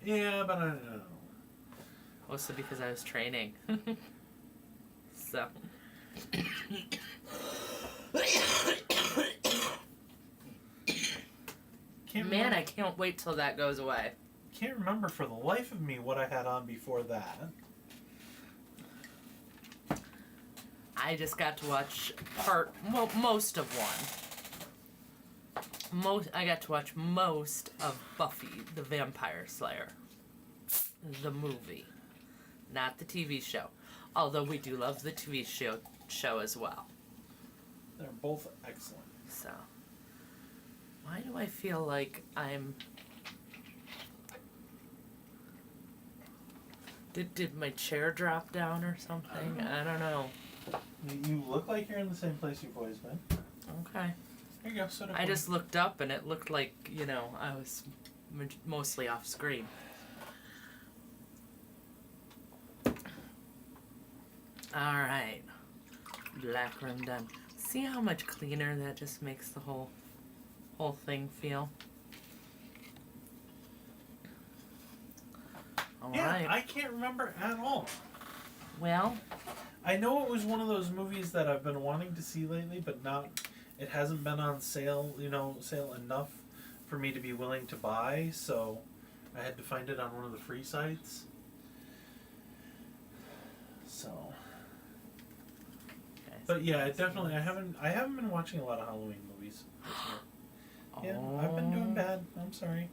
Yeah, but I don't know. Mostly because I was training. So. Man, I can't wait till that goes away. Can't remember for the life of me what I had on before that. I just got to watch most of one. I got to watch most of Buffy the Vampire Slayer. The movie. Not the TV show. Although we do love the TV show as well. They're both excellent. So, why do I feel like I'm... Did my chair drop down or something? I don't know. You look like you're in the same place you've always been. Okay. There you go. So I just looked up and it looked like, I was mostly off screen. Alright. Black room done. See how much cleaner that just makes the whole thing feel? Alright. Yeah, I can't remember at all. Well, I know it was one of those movies that I've been wanting to see lately, but it hasn't been on sale, sale enough for me to be willing to buy, so I had to find it on one of the free sites. So, but yeah, it definitely. I haven't been watching a lot of Halloween movies this year. Yeah, I've been doing bad. I'm sorry.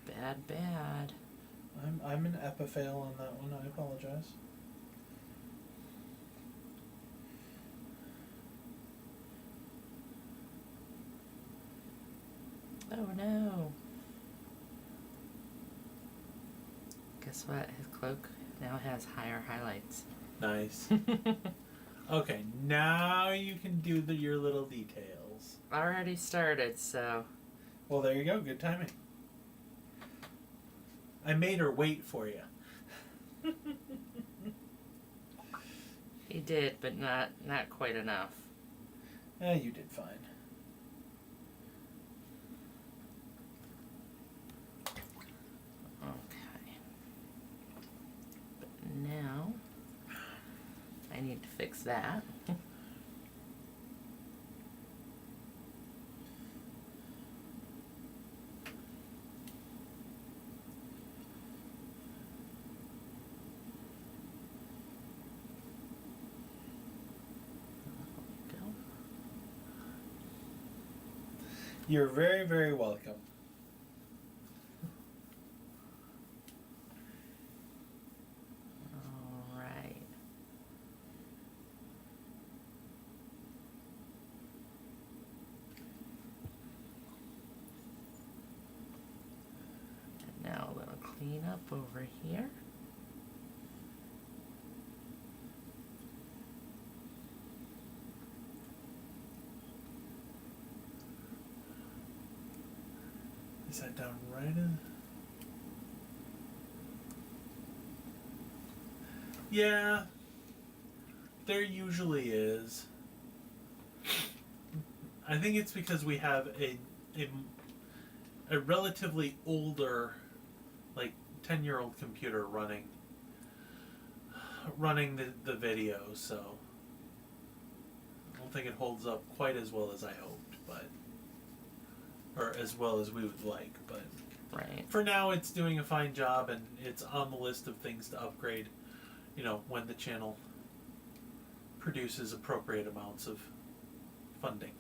Bad. I'm an epifail on that one. I apologize. Oh no. Guess what? His cloak now has higher highlights. Nice. Okay, now you can do your little details. Already started, so. Well, there you go. Good timing. I made her wait for you. He did, but not quite enough. You did fine. Okay. But now I need to fix that. You're very, very welcome. All right. And now a little clean up over here. Is that down right in? Yeah, there usually is. I think it's because we have a relatively older, like 10-year-old computer running the video, so I don't think it holds up quite as well as I hoped, but or as well as we would like, but Right. for now it's doing a fine job, and it's on the list of things to upgrade, when the channel produces appropriate amounts of funding.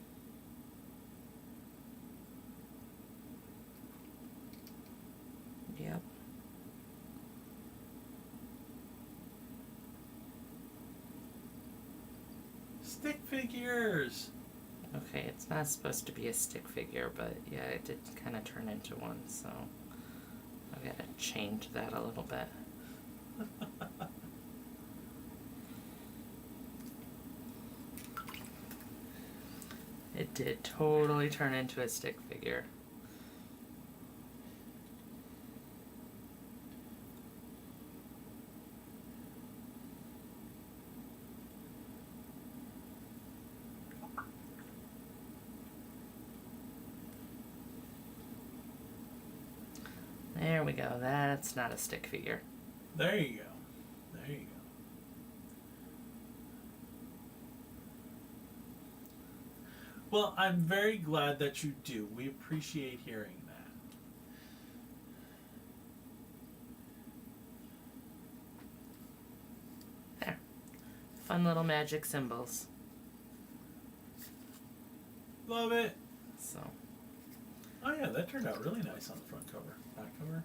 Yep. Stick figures! Okay, it's not supposed to be a stick figure, but yeah, it did kind of turn into one, so I gotta change that a little bit. It did totally turn into a stick figure. There we go. That's not a stick figure. There you go. There you go. Well, I'm very glad that you do. We appreciate hearing that. There. Fun little magic symbols. Love it. So. Oh yeah, that turned out really nice on the front cover. Back cover?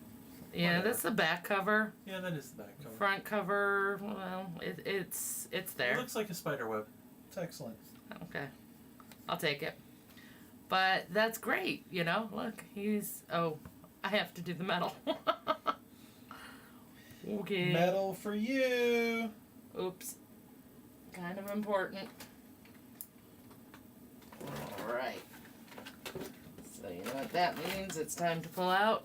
Yeah, Whatever. that's the back cover. Yeah, that is the back cover. Front cover, well, it's there. It looks like a spider web. It's excellent. Okay. I'll take it. But that's great, Look, I have to do the metal. Okay. Medal for you. Oops. Kind of important. Alright. So you know what that means? It's time to pull out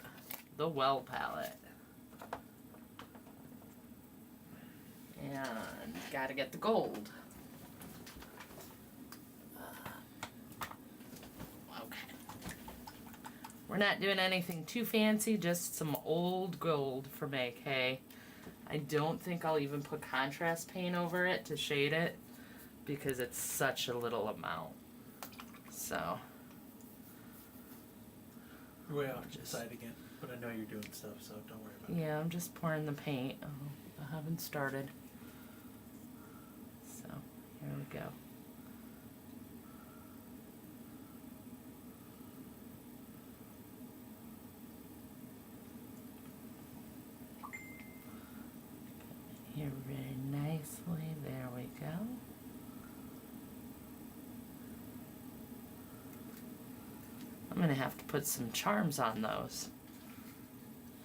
the well palette. And gotta get the gold. We're not doing anything too fancy, just some old gold from AK. I don't think I'll even put contrast paint over it to shade it because it's such a little amount. So. You're way off to the side again, but I know you're doing stuff, so don't worry about it. Yeah, I'm just pouring the paint. Oh, I haven't started. So, here we go. Here very nicely. There we go. I'm gonna have to put some charms on those.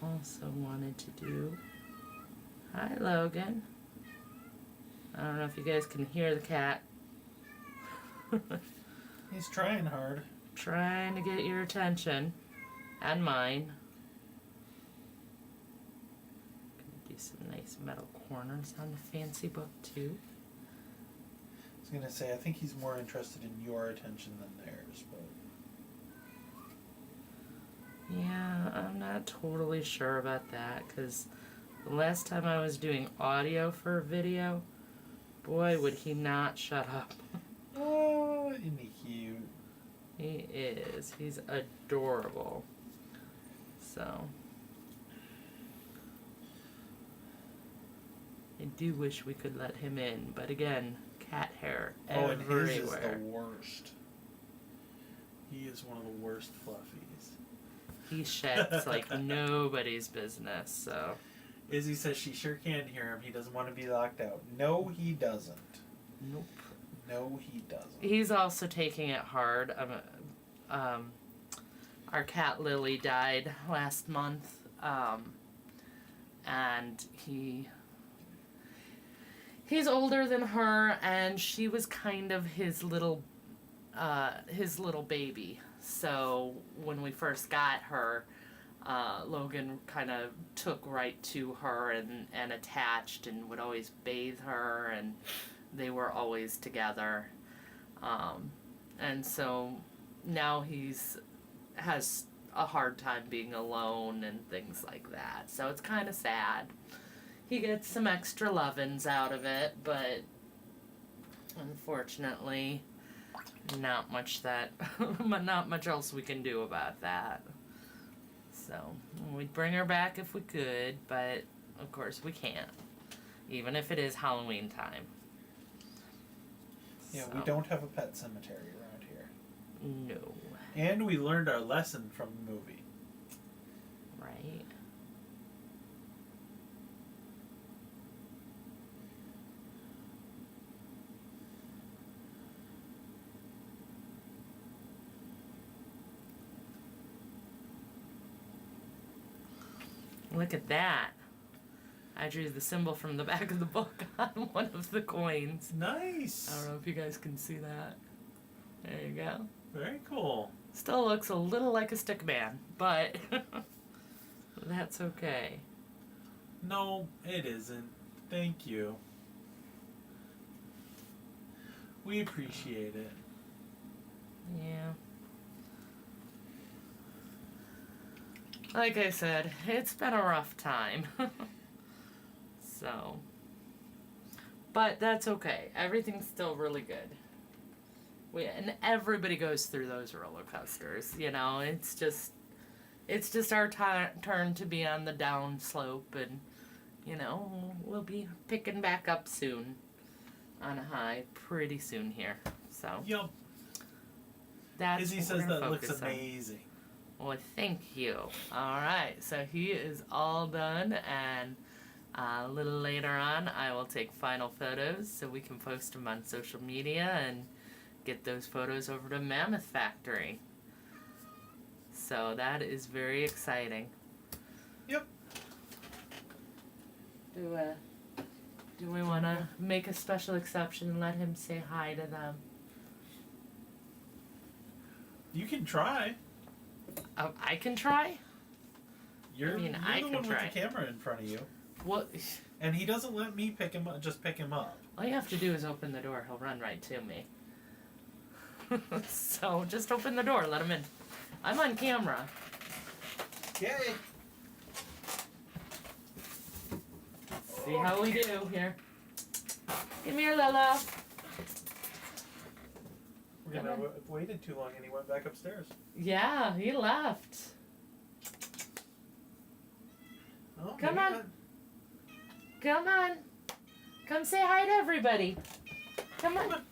Also wanted to do. Hi, Logan. I don't know if you guys can hear the cat. He's trying hard. Trying to get your attention and mine. Gonna do some nice metal corners on the fancy book too. I was gonna say, I think he's more interested in your attention than theirs, but Yeah, I'm not totally sure about that because the last time I was doing audio for a video, boy, would he not shut up. oh, isn't he cute? He is. He's adorable. So, I do wish we could let him in, but again, cat hair Oh, and everywhere. his is the worst. He is one of the worst fluffies. He sheds like nobody's business, so. Izzy says she sure can hear him. He doesn't want to be locked out. No, he doesn't. Nope. No, he doesn't. He's also taking it hard. Our cat Lily died last month, and he's older than her, and she was kind of his little baby. So when we first got her, Logan kind of took right to her and attached and would always bathe her, and they were always together. And so now has a hard time being alone and things like that. So it's kind of sad. He gets some extra lovin's out of it, but unfortunately, not much else we can do about that. So we'd bring her back if we could, but of course we can't, even if it is Halloween time. Yeah, So, we don't have a pet cemetery around here. No. And we learned our lesson from the movie. Right. Look at that. I drew the symbol from the back of the book on one of the coins. Nice. I don't know if you guys can see that. There you go. Very cool. Still looks a little like a stick man, but that's okay. No, it isn't. Thank you. We appreciate it. Yeah. Like I said, it's been a rough time. So. But that's okay. Everything's still really good. And everybody goes through those roller coasters, you know. It's just our turn to be on the down slope, and you know, we'll be picking back up soon on a high pretty soon here. So Yup. that's Izzy what says we're gonna that looks focus on. amazing. Well, thank you. All right, so he is all done, and a little later on, I will take final photos so we can post them on social media and get those photos over to Mammoth Factory. So that is very exciting. Yep. Do we want to make a special exception and let him say hi to them? You can try. Oh, I can try? You're I the can one try. with the camera in front of you. What? And he doesn't let me pick him up, just pick him up. All you have to do is open the door. He'll run right to me. So just open the door. Let him in. I'm on camera. Yay! See how we do here. Come here, Lila. We're gonna have waited too long and he went back upstairs. Yeah, he left. Oh, Come maybe on. not. Come on. Come say hi to everybody. Come on.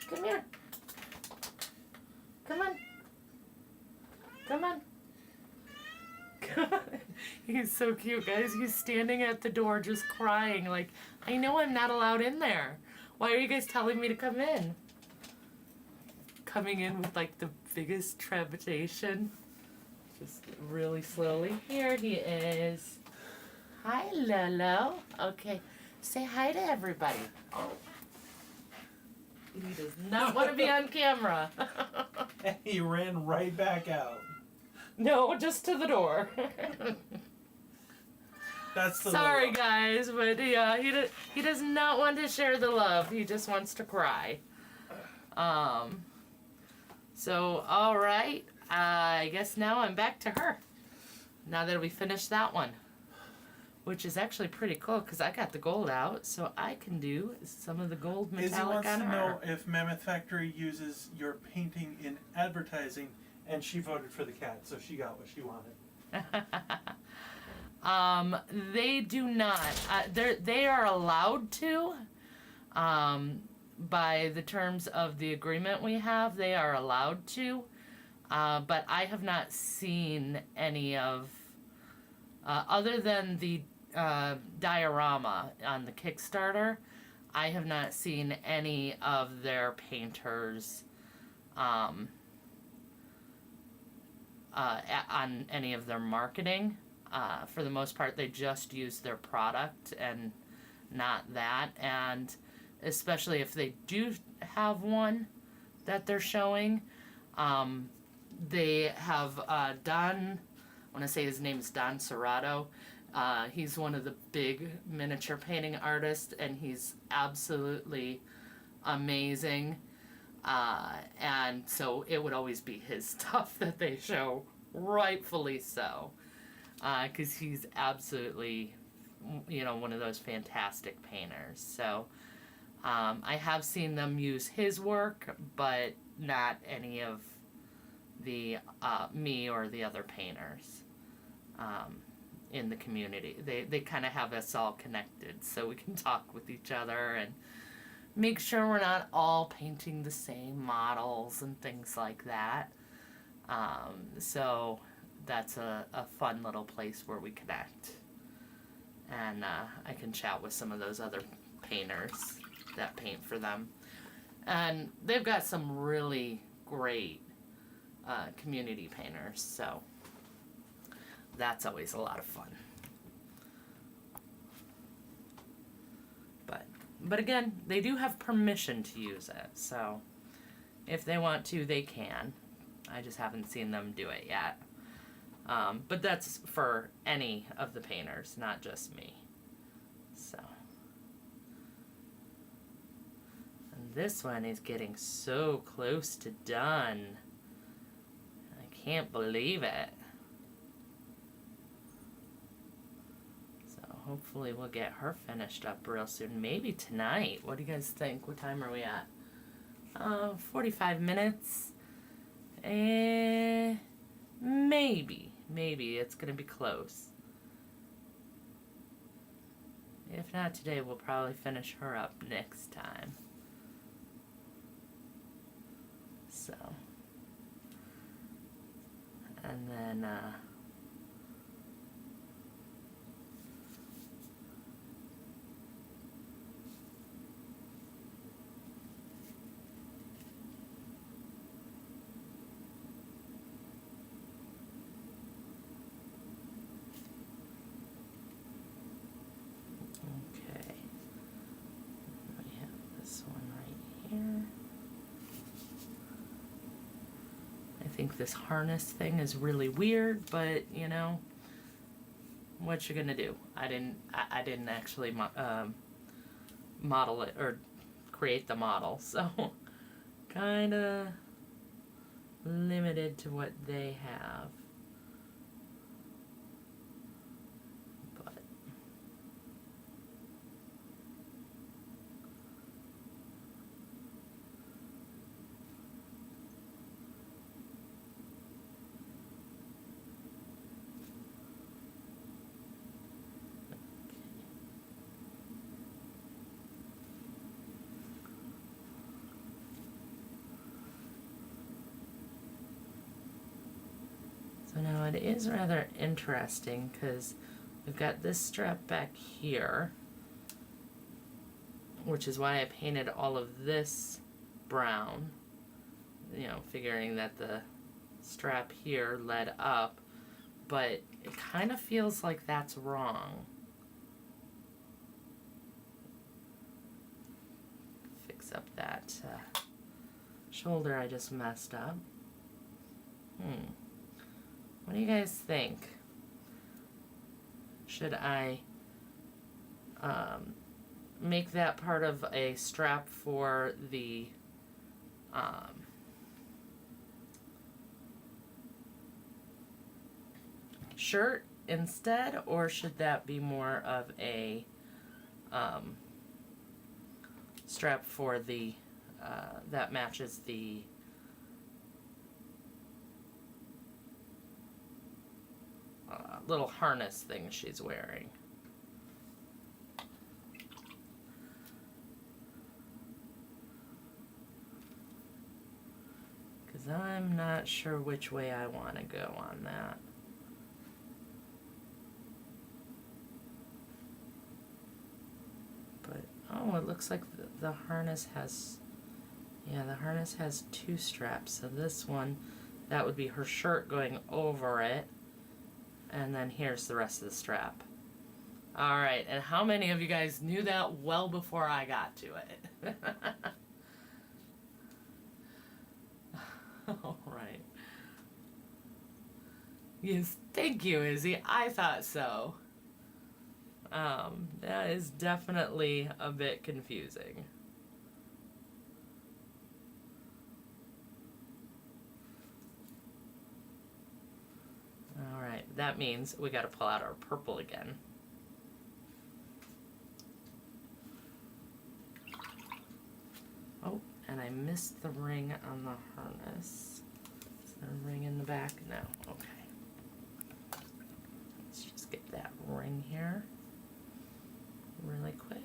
Come here. Come on. Come on. Come on. He's so cute, guys. He's standing at the door just crying like, I know I'm not allowed in there. Why are you guys telling me to come in? Coming in with like the biggest trepidation. Just really slowly. Here he is. Hi, Lolo. Okay, say hi to everybody. He does not want to be on camera. And he ran right back out. No, just to the door. That's the Sorry, Lolo. guys, but yeah, he does not want to share the love. He just wants to cry. So, all right. I guess now I'm back to her. Now that we finished that one. Which is actually pretty cool because I got the gold out, so I can do some of the gold Izzy metallic wants on to her. know if Mammoth Factory uses your painting in advertising, and she voted for the cat, so she got what she wanted. They do not. They are allowed to. By the terms of the agreement we have, they are allowed to. But I have not seen any of, other than the diorama on the Kickstarter, I have not seen any of their painters on any of their marketing. For the most part, they just use their product and not that. And especially if they do have one that they're showing, they have Don, I want to say his name is Don Serrato. He's one of the big miniature painting artists, and he's absolutely amazing. And so it would always be his stuff that they show, rightfully so. Because he's absolutely, one of those fantastic painters. So I have seen them use his work, but not any of the me or the other painters in the community. They kind of have us all connected so we can talk with each other and make sure we're not all painting the same models and things like that. So that's a fun little place where we connect. And I can chat with some of those other painters that paint for them. And they've got some really great community painters, so that's always a lot of fun. But again, they do have permission to use it, so if they want to, they can. I just haven't seen them do it yet. But that's for any of the painters, not just me. So. And this one is getting so close to done. I can't believe it. So hopefully we'll get her finished up real soon. Maybe tonight. What do you guys think? What time are we at? 45 minutes. Maybe it's gonna be close. If not today, we'll probably finish her up next time. So, and then okay, we have this one right here. I think this harness thing is really weird, but what you gonna do? I didn't actually model it or create the model, so kind of limited to what they have. But So now it is rather interesting because we've got this strap back here, which is why I painted all of this brown, you know, figuring that the strap here led up, but it kind of feels like that's wrong. Fix up that shoulder I just messed up. What do you guys think? Should I make that part of a strap for the shirt instead, or should that be more of a strap for the that matches the little harness thing she's wearing? Because I'm not sure which way I want to go on that. But, oh, it looks like the harness has, yeah, the harness has two straps. So this one, that would be her shirt going over it. And then here's the rest of the strap. All right, and how many of you guys knew that well before I got to it? All right. Yes, thank you, Izzy. I thought so. That is definitely a bit confusing. All right, that means we got to pull out our purple again. Oh, and I missed the ring on the harness. Is there a ring in the back? No. Okay. Let's just get that ring here really quick.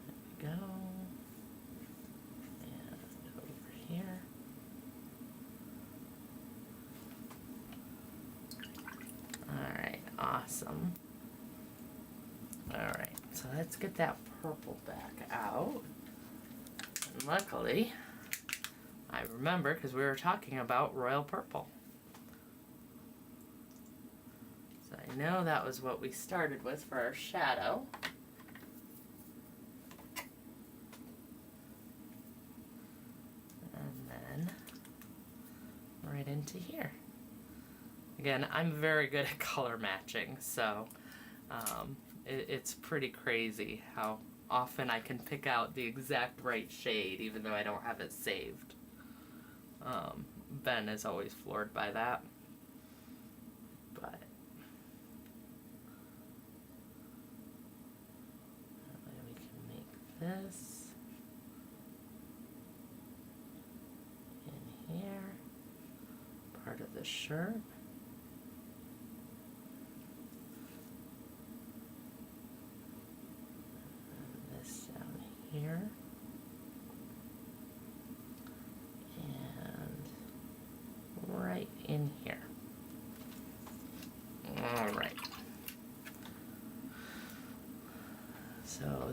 There we go. And over here. Alright, awesome. Alright, so let's get that purple back out. And luckily, I remember because we were talking about royal purple. So I know that was what we started with for our shadow. And then right into here. Again, I'm very good at color matching, so it's pretty crazy how often I can pick out the exact right shade even though I don't have it saved. Ben is always floored by that. But we can make this in here, part of the shirt. Here and right in here. All right. So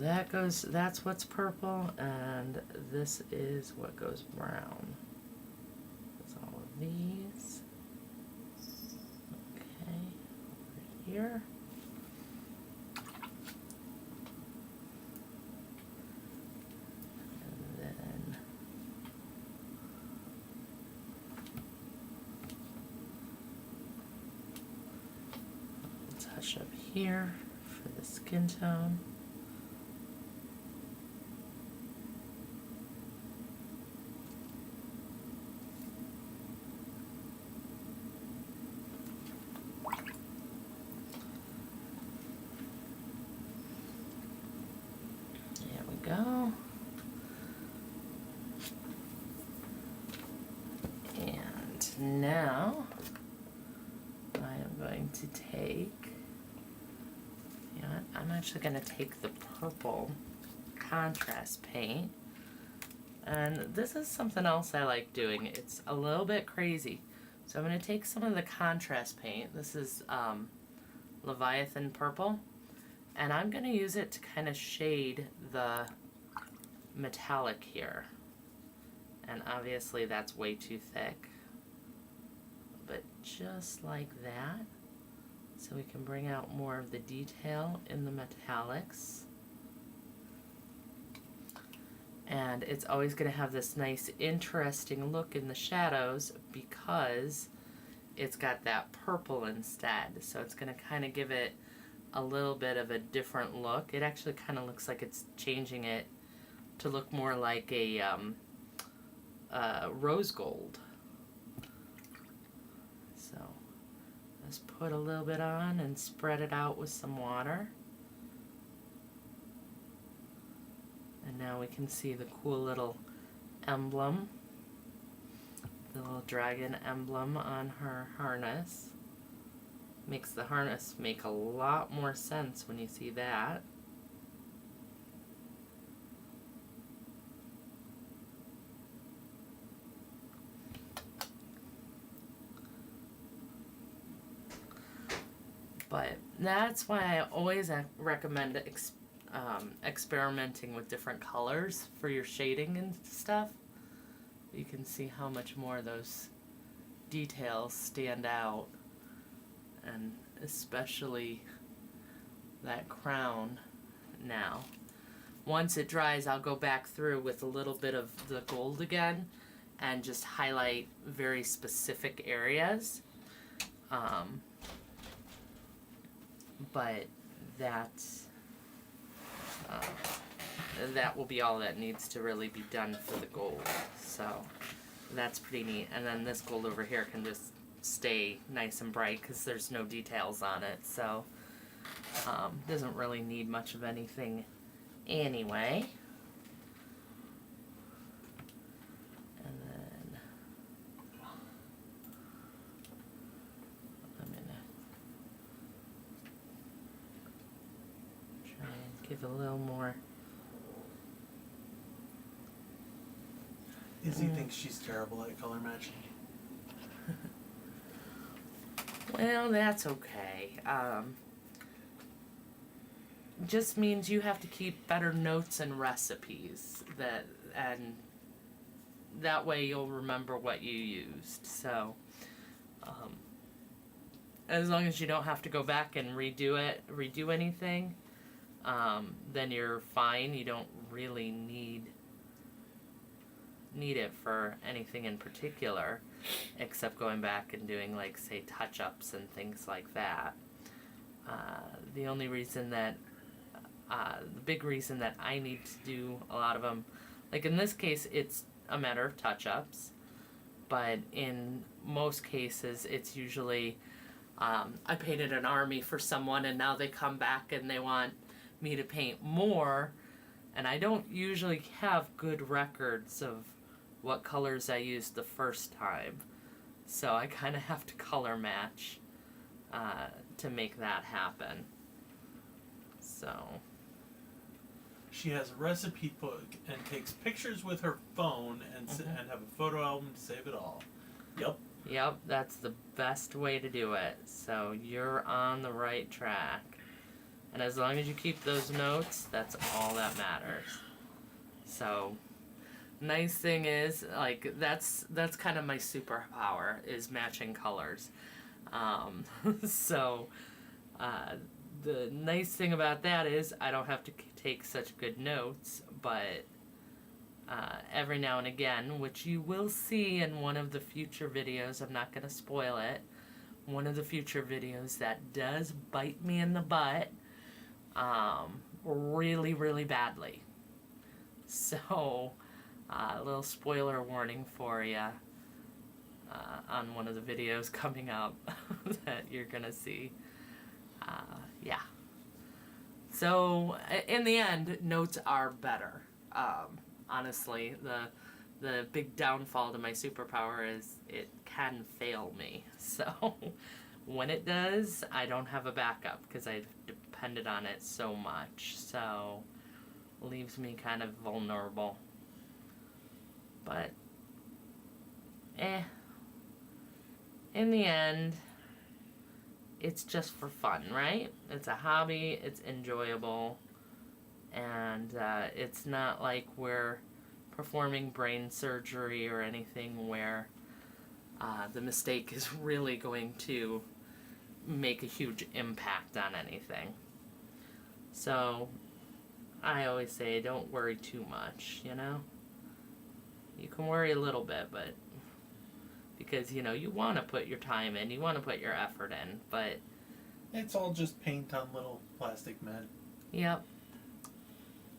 that's what's purple, and this is what goes brown. That's all of these. Okay, over here. Up here for the skin tone. There we go. And now I am going to take, I'm actually going to take the purple contrast paint, and this is something else I like doing. It's a little bit crazy, So I'm going to take some of the contrast paint. This is Leviathan Purple. And I'm going to use it to kind of shade the metallic here. And obviously that's way too thick. But just like that. So we can bring out more of the detail in the metallics. And it's always going to have this nice interesting look in the shadows because it's got that purple instead. So it's going to kind of give it a little bit of a different look. It actually kind of looks like it's changing it to look more like a rose gold. So let's put a little bit on and spread it out with some water. And now we can see the cool little emblem, the little dragon emblem on her harness. Makes the harness make a lot more sense when you see that. But that's why I always recommend experimenting with different colors for your shading and stuff. You can see how much more those details stand out, and especially that crown now. Once it dries, I'll go back through with a little bit of the gold again and just highlight very specific areas. But that will be all that needs to really be done for the gold. So that's pretty neat. And then this gold over here can just stay nice and bright because there's no details on it. So doesn't really need much of anything anyway. And then I'm gonna try and give a little more. Izzy thinks she's terrible at color matching. Well, that's okay. Just means you have to keep better notes and recipes and that way you'll remember what you used. So, as long as you don't have to go back and redo anything, then you're fine. You don't really need it for anything in particular, except going back and doing, like, say, touch-ups and things like that. The only reason that the big reason that I need to do a lot of them, like in this case it's a matter of touch-ups, but in most cases it's usually I painted an army for someone and now they come back and they want me to paint more, and I don't usually have good records of what colors I used the first time, so I kind of have to color match to make that happen. So She has a recipe book and takes pictures with her phone and and have a photo album to save it all. Yep, that's the best way to do it. So you're on the right track. And as long as you keep those notes, that's all that matters. So, nice thing is, like, that's kind of my superpower, is matching colors. So, the nice thing about that is I don't have to take such good notes, but every now and again, which you will see in one of the future videos, I'm not going to spoil it, one of the future videos that does bite me in the butt really, really badly. So, a little spoiler warning for you on one of the videos coming up that you're going to see. Yeah. So, in the end, notes are better. Honestly, the big downfall to my superpower is it can fail me. So, when it does, I don't have a backup because I've depended on it so much. So, leaves me kind of vulnerable. But, in the end, it's just for fun, right? It's a hobby, it's enjoyable, and it's not like we're performing brain surgery or anything where the mistake is really going to make a huge impact on anything. So I always say don't worry too much, you know? You can worry a little bit, but because, you know, you want to put your time in, you want to put your effort in, but It's all just paint on little plastic men. yep.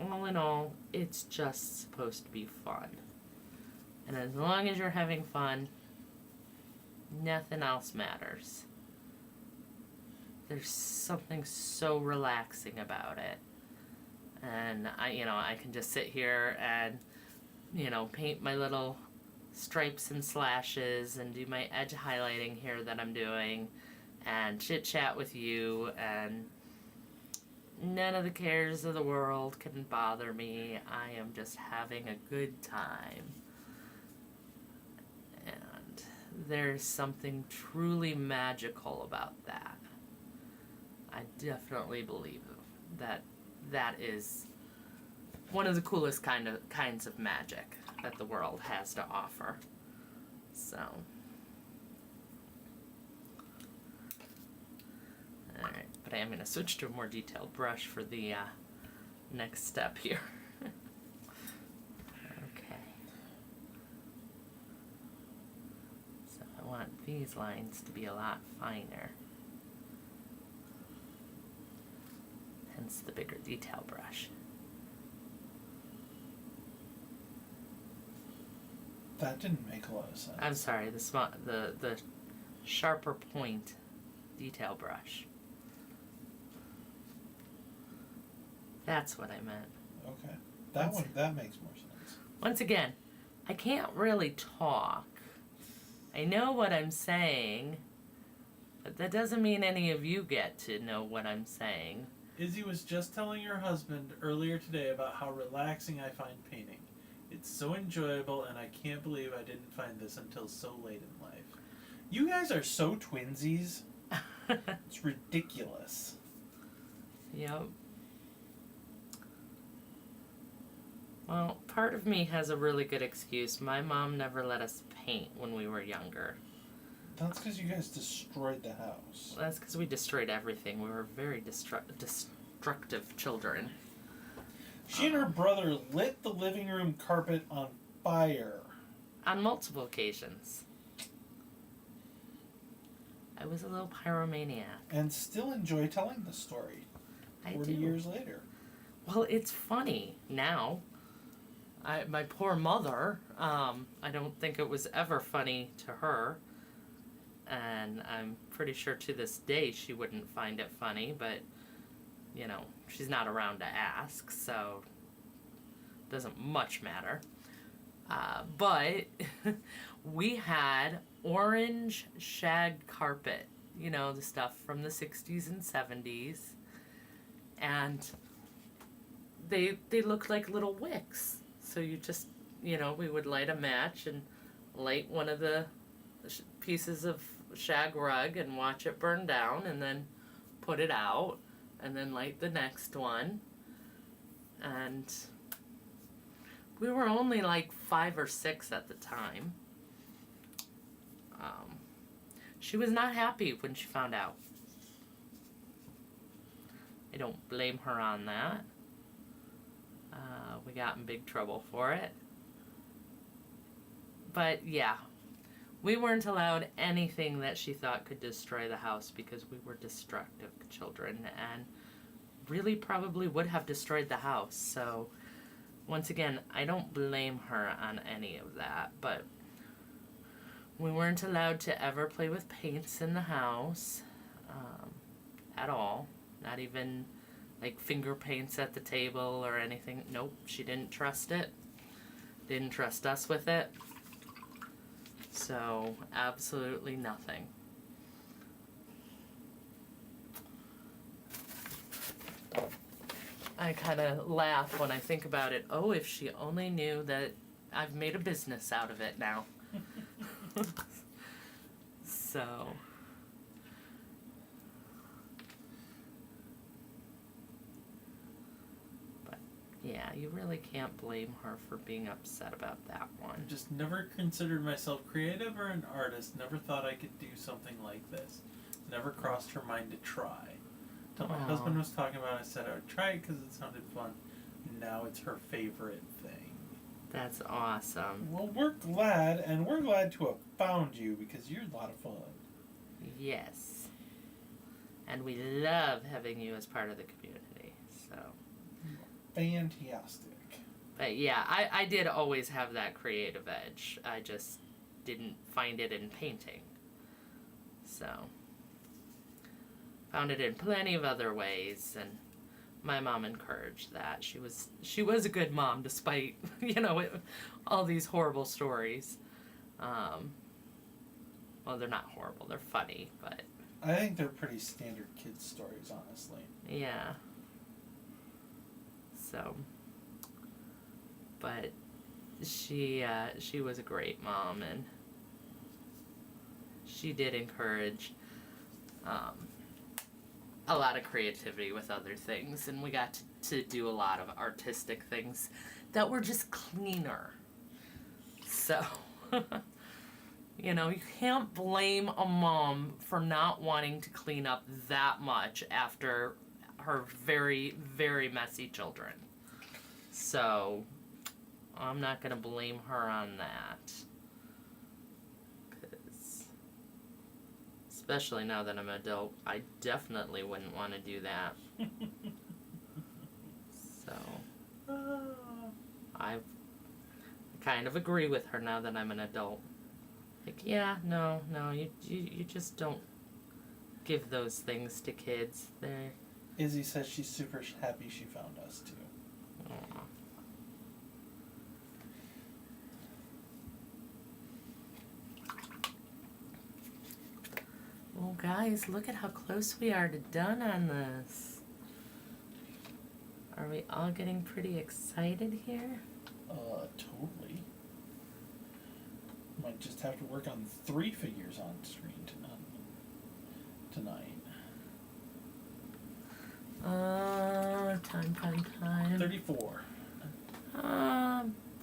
All in all, it's just supposed to be fun. And as long as you're having fun, nothing else matters. There's something so relaxing about it. And I can just sit here and, paint my little stripes and slashes and do my edge highlighting here that I'm doing and chit chat with you, and none of the cares of the world can bother me. I am just having a good time. And there's something truly magical about that. I definitely believe that is one of the coolest kinds of magic that the world has to offer. So, alright, but I am going to switch to a more detailed brush for the next step here. Okay. So I want these lines to be a lot finer. Hence the bigger detail brush. That didn't make a lot of sense. I'm sorry, the sharper point detail brush. That's what I meant. Okay. That makes more sense. Once again, I can't really talk. I know what I'm saying, but that doesn't mean any of you get to know what I'm saying. Izzy was just telling her husband earlier today about how relaxing I find painting. It's so enjoyable, and I can't believe I didn't find this until so late in life. You guys are so twinsies. It's ridiculous. Yep. Well, part of me has a really good excuse. My mom never let us paint when we were younger. That's because you guys destroyed the house. That's because we destroyed everything. We were very destructive children. She and her brother lit the living room carpet on fire. On multiple occasions. I was a little pyromaniac. And still enjoy telling the story. 40 years later. Well, it's funny now. My poor mother, I don't think it was ever funny to her. And I'm pretty sure to this day she wouldn't find it funny, but, she's not around to ask, so it doesn't much matter. But we had orange shag carpet, the stuff from the 60s and 70s. And they looked like little wicks. So you just, we would light a match and light one of the pieces of shag rug and watch it burn down, and then put it out, and then light the next one. And we were only like 5 or 6 at the time. She was not happy when she found out. I don't blame her on that. We got in big trouble for it. But yeah, we weren't allowed anything that she thought could destroy the house because we were destructive children and really probably would have destroyed the house. So once again, I don't blame her on any of that, but we weren't allowed to ever play with paints in the house at all. Not even like finger paints at the table or anything. Nope, she didn't trust it. Didn't trust us with it. So, absolutely nothing. I kind of laugh when I think about it. Oh, if she only knew that I've made a business out of it now. So. But yeah, you really can't blame her for being upset about that one. I just never considered myself creative or an artist. Never thought I could do something like this. Never crossed her mind to try. Till my husband was talking about it, I said I would try it because it sounded fun. Now it's her favorite thing. That's awesome. Well, we're glad, and we're glad to have found you because you're a lot of fun. Yes. And we love having you as part of the community. So. Fantastic. But yeah, I did always have that creative edge. I just didn't find it in painting. So. Found it in plenty of other ways, and my mom encouraged that. She was a good mom despite, all these horrible stories. Well, they're not horrible, they're funny, but I think they're pretty standard kids stories, honestly. yeah. So, but she was a great mom, and she did encourage a lot of creativity with other things, and we got to do a lot of artistic things that were just cleaner. So, you can't blame a mom for not wanting to clean up that much after her very, very messy children. So, I'm not going to blame her on that. Especially now that I'm an adult, I definitely wouldn't want to do that. So, I kind of agree with her now that I'm an adult. Like, yeah, no, you just don't give those things to kids. They're... Izzy says she's super happy she found us, too. Aww. Well, guys, look at how close we are to done on this. Are we all getting pretty excited here? Totally. Might just have to work on 3 figures on screen tonight. Time. 34.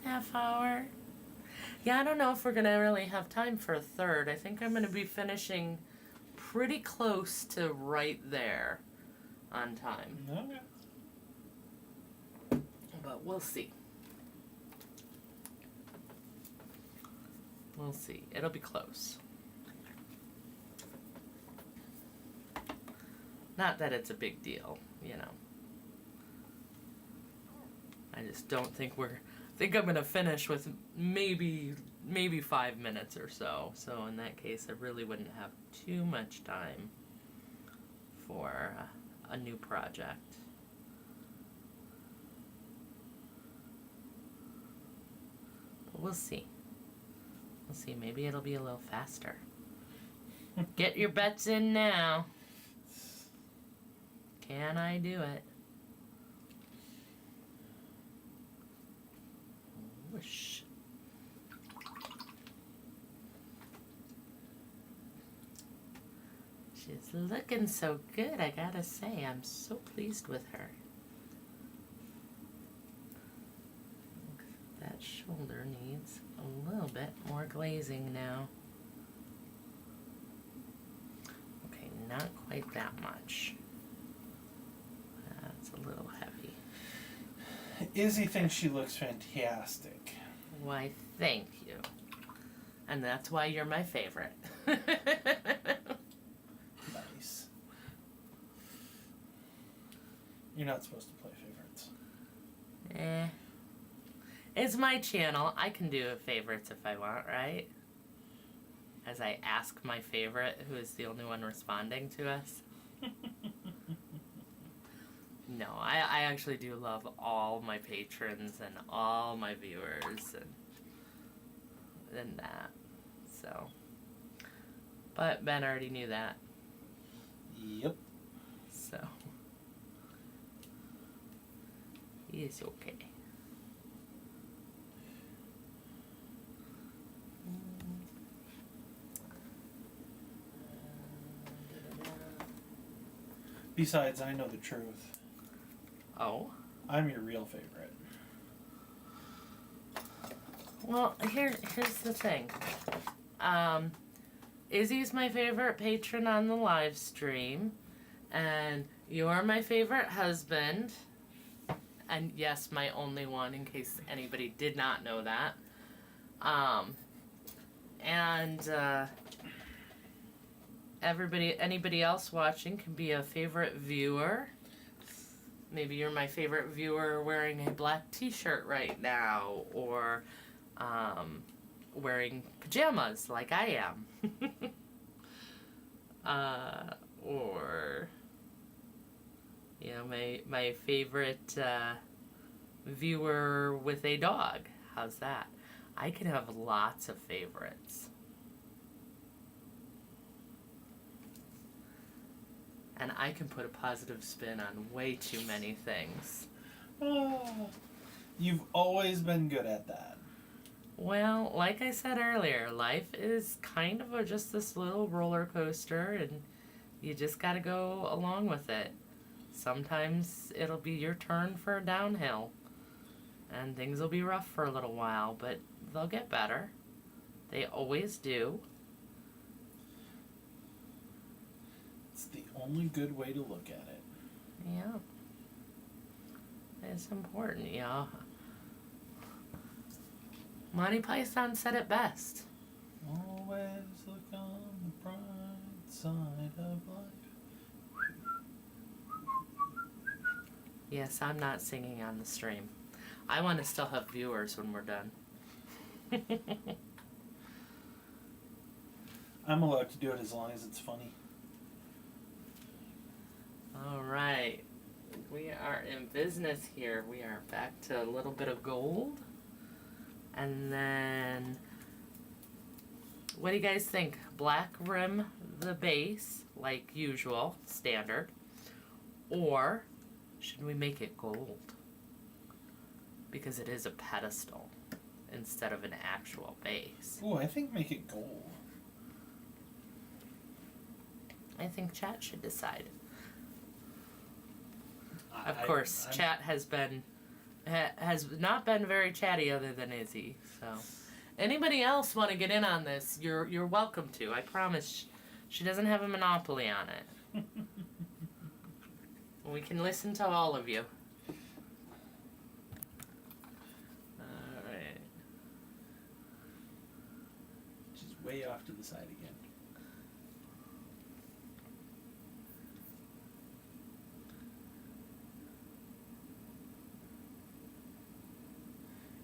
Half hour. Yeah, I don't know if we're gonna really have time for a third. I think I'm gonna be finishing pretty close to right there on time. Okay. But we'll see. We'll see. It'll be close. Not that it's a big deal, I just don't think I think I'm gonna finish with maybe 5 minutes or so. So in that case, I really wouldn't have too much time for a new project. But we'll see. We'll see. Maybe it'll be a little faster. Get your bets in now. Can I do it? Whoosh. She's looking so good, I gotta say. I'm so pleased with her. That shoulder needs a little bit more glazing now. Okay, not quite that much. That's a little heavy. Izzy thinks she looks fantastic. Why, thank you. And that's why you're my favorite. Nice. You're not supposed to play favorites. It's my channel. I can do favorites if I want, right? As I ask my favorite, who is the only one responding to us. No, I actually do love all my patrons and all my viewers and that. So, but Ben already knew that. Yep. So, he is okay. Besides, I know the truth. Oh. I'm your real favorite. Well, here's the thing. Izzy's my favorite patron on the live stream, and you're my favorite husband. And yes, my only one, in case anybody did not know that. Anybody else watching can be a favorite viewer. Maybe you're my favorite viewer wearing a black t-shirt right now, or wearing pajamas like I am. Or, my favorite viewer with a dog. How's that? I can have lots of favorites. And I can put a positive spin on way too many things. Oh, you've always been good at that. Well, like I said earlier, life is kind of just this little roller coaster, and you just gotta go along with it. Sometimes it'll be your turn for a downhill, and things will be rough for a little while, but they'll get better. They always do. It's the only good way to look at it. Yeah. It's important, yeah. Monty Python said it best. Always look on the bright side of life. Yes, I'm not singing on the stream. I want to still have viewers when we're done. I'm allowed to do it as long as it's funny. All right. We are in business here. We are back to a little bit of gold. And then, what do you guys think? Black rim the base, like usual, standard. Or should we make it gold? Because it is a pedestal instead of an actual base. Ooh, I think make it gold. I think chat should decide. Of course, chat has not been very chatty other than Izzy. So, anybody else want to get in on this? You're welcome to. I promise, she doesn't have a monopoly on it. We can listen to all of you. All right. She's way off to the side again.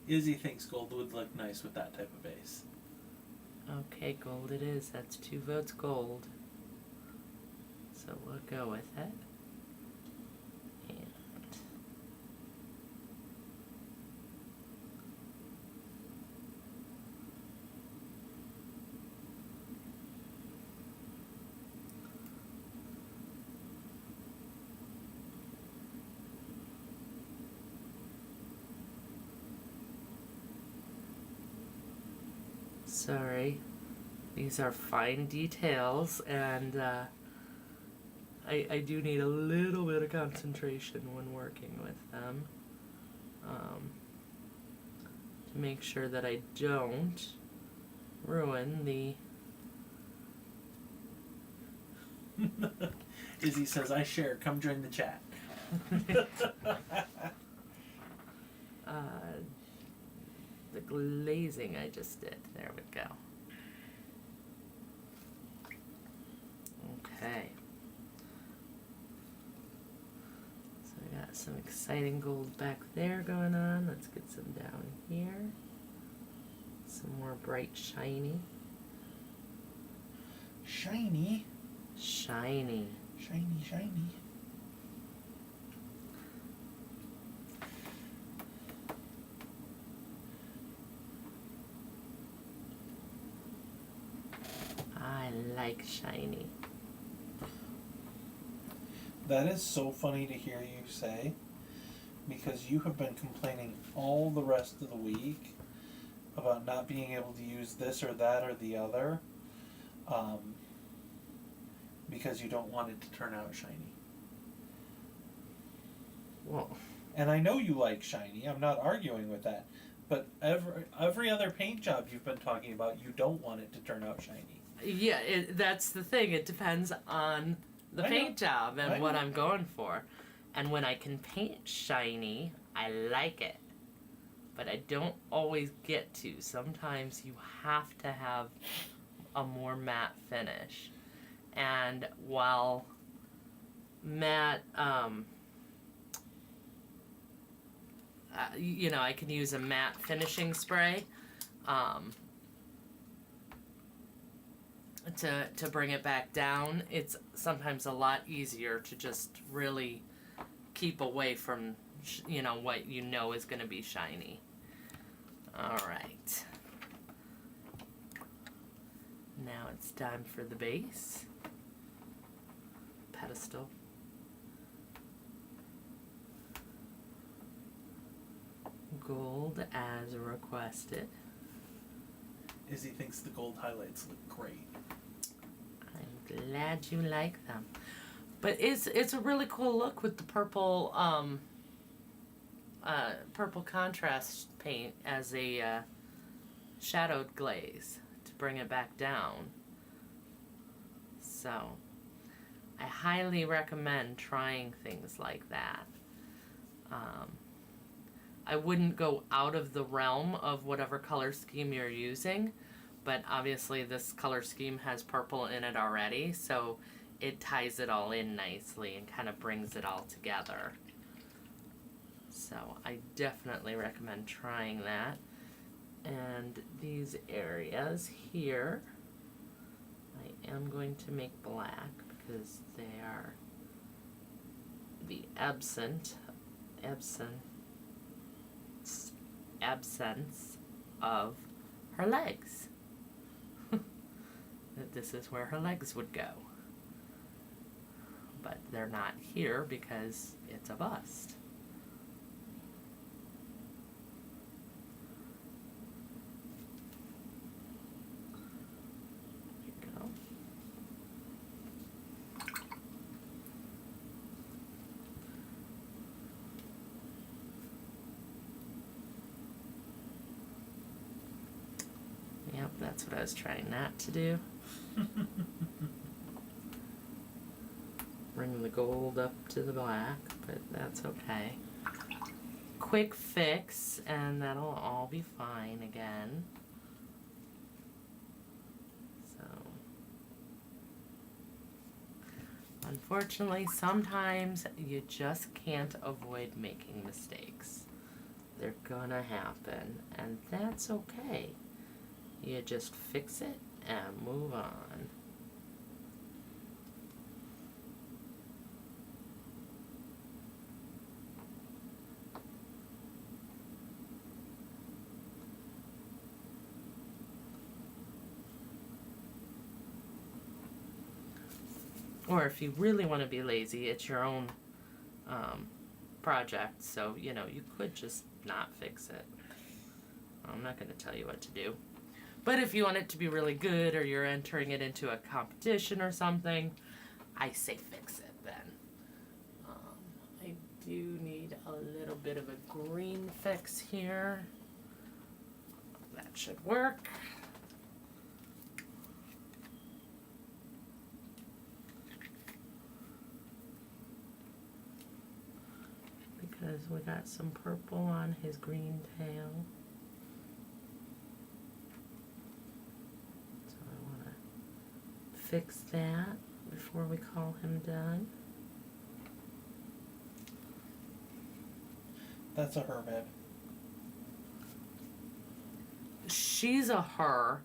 Izzy thinks gold would look nice with that type of base. Okay, gold it is. That's 2 votes gold. So we'll go with it. And sorry, these are fine details, and I do need a little bit of concentration when working with them, to make sure that I don't ruin the... Izzy says, I share, come join the chat. The glazing I just did. There we go. Okay. So I got some exciting gold back there going on. Let's get some down here. Some more bright shiny. Shiny. Shiny. Shiny, shiny. I like shiny. That is so funny to hear you say, because you have been complaining all the rest of the week about not being able to use this or that or the other, because you don't want it to turn out shiny. Well, And I know you like shiny. I'm not arguing with that. But every other paint job you've been talking about, you don't want it to turn out shiny. yeah, that's the thing. It depends on the I paint job and I what know. I'm going for. And when I can paint shiny, I like it. But I don't always get to. Sometimes you have to have a more matte finish. And while matte, you know, I can use a matte finishing spray to bring it back down. It's sometimes a lot easier to just really keep away from, you know, what you know is going to be shiny. All right. Now it's time for the base. Pedestal. Gold as requested. Izzy thinks the gold highlights look great. I'm glad you like them. But it's a really cool look with the purple purple contrast paint as a shadowed glaze to bring it back down. So I highly recommend trying things like that. I wouldn't go out of the realm of whatever color scheme you're using, but obviously this color scheme has purple in it already, so it ties it all in nicely and kind of brings it all together. So I definitely recommend trying that. And these areas here, I am going to make black because they are the absence of her legs. That this is where her legs would go. But they're not here because it's a bust. There you go. Yep, that's what I was trying not to do. Bring the gold up to the black, but that's okay. Quick fix, and that'll all be fine again. So, unfortunately, sometimes you just can't avoid making mistakes. They're gonna happen, and that's okay. You just fix it and move on. Or if you really want to be lazy, it's your own project, so you know you could just not fix it. I'm not going to tell you what to do. But if you want it to be really good, or you're entering it into a competition or something, I say fix it then. I do need a little bit of a green fix here. That should work. Because we got some purple on his green tail. So I want to fix that before we call him done. That's a her, babe. She's a her.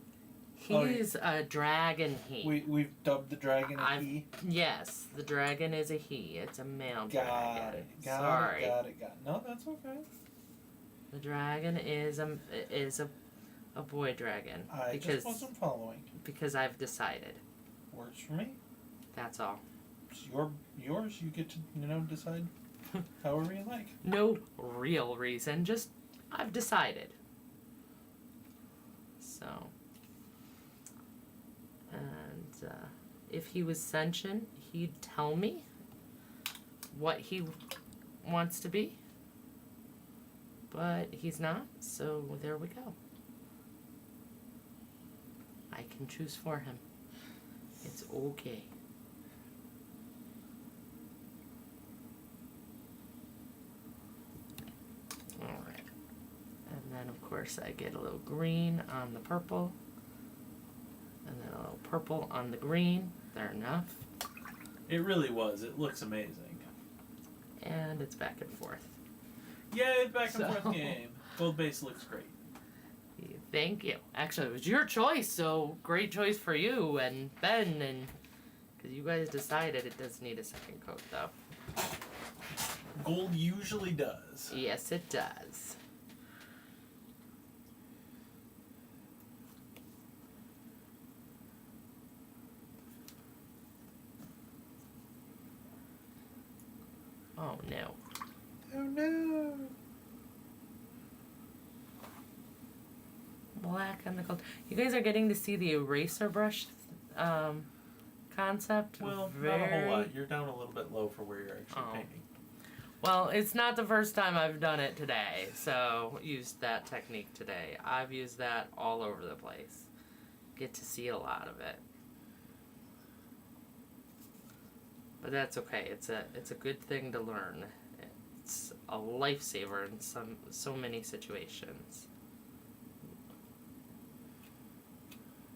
He's a dragon he. We've dubbed the dragon a he. Yes, the dragon is a he. It's a male dragon. Got it. No, that's okay. The dragon is a boy dragon. I just wasn't following. Because I've decided. Works for me. That's all. It's yours. You get to decide however you like. No real reason. Just I've decided. So. And if he was sentient, he'd tell me what he wants to be. But he's not, so there we go. I can choose for him. It's okay. Alright. And then, of course, I get a little green on the purple. And then a little purple on the green. There enough. It really was. It looks amazing. And it's back and forth. Yay, back and forth game. Gold base looks great. Thank you. Actually, it was your choice, so great choice for you and Ben, and because you guys decided it does need a second coat, though. Gold usually does. Yes, it does. Oh no. Oh no. Black and the gold. You guys are getting to see the eraser brush concept. Well, not a whole lot. You're down a little bit low for where you're actually painting. Well, it's not the first time I've done it today, so used that technique today. I've used that all over the place. Get to see a lot of it. But that's okay. It's a good thing to learn. It's a lifesaver in so many situations.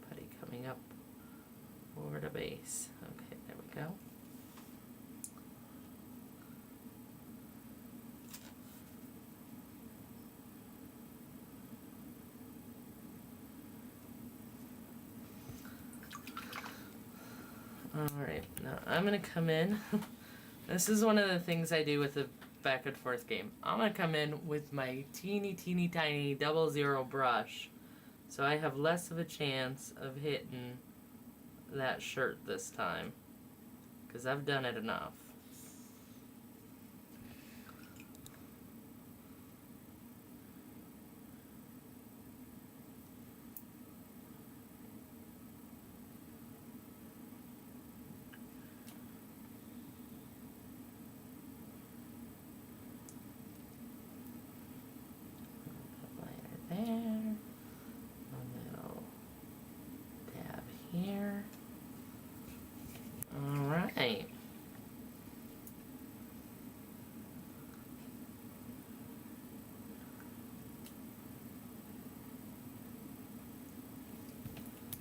Putty coming up over the base. Okay, there we go. Alright, now I'm gonna come in. This is one of the things I do with the back and forth game. I'm gonna come in with my teeny tiny 00 brush, so I have less of a chance of hitting that shirt this time, because I've done it enough. There, a little dab here. All right.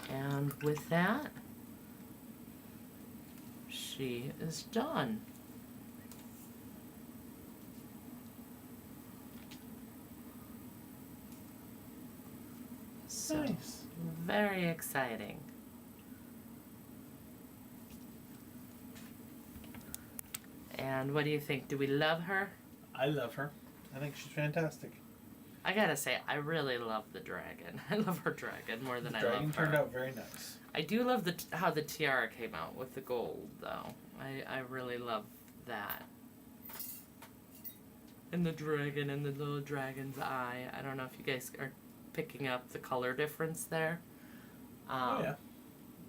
And with that, she is done. So, Nice. very exciting. And what do you think? Do we love her? I love her. I think she's fantastic. I gotta say, I really love the dragon. I love her dragon more than The I love her. dragon turned out very nice. I do love how the tiara came out with the gold, though. I really love that. And the dragon and the little dragon's eye. I don't know if you guys are picking up the color difference there. Oh yeah.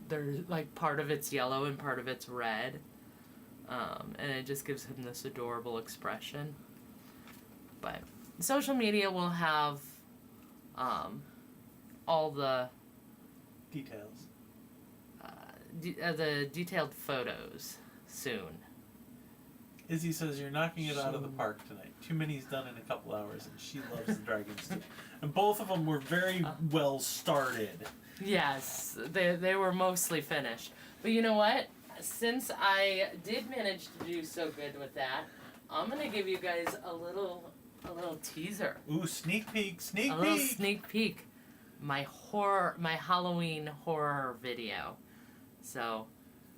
There's like part of it's yellow and part of it's red. And it just gives him this adorable expression. But social media will have all the Details. the detailed photos soon. Izzy says you're knocking it out of the park tonight. Too many's done in a couple hours, and she loves the dragons too. And both of them were very well started. Yes, they were mostly finished. But you know what? Since I did manage to do so good with that, I'm gonna give you guys a little teaser. Ooh, sneak peek, sneak A peek. little sneak peek. My Halloween horror video. So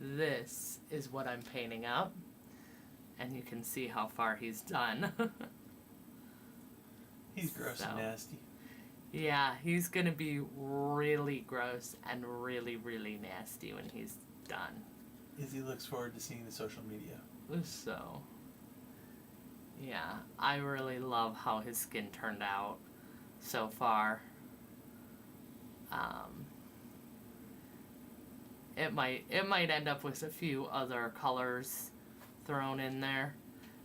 this is what I'm painting up. And you can see how far he's done. He's gross and nasty. Yeah, he's gonna be really gross and really, really nasty when he's done. Izzy looks forward to seeing the social media. So, yeah, I really love how his skin turned out so far. It might end up with a few other colors thrown in there,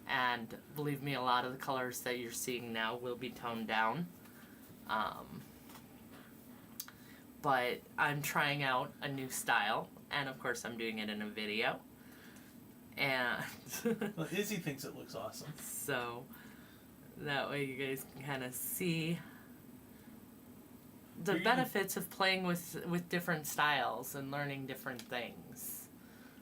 And believe me, a lot of the colors that you're seeing now will be toned down. But I'm trying out a new style, and of course I'm doing it in a video. And Well, Izzy thinks it looks awesome. so that way you guys can kind of see the benefits of playing with different styles and learning different things.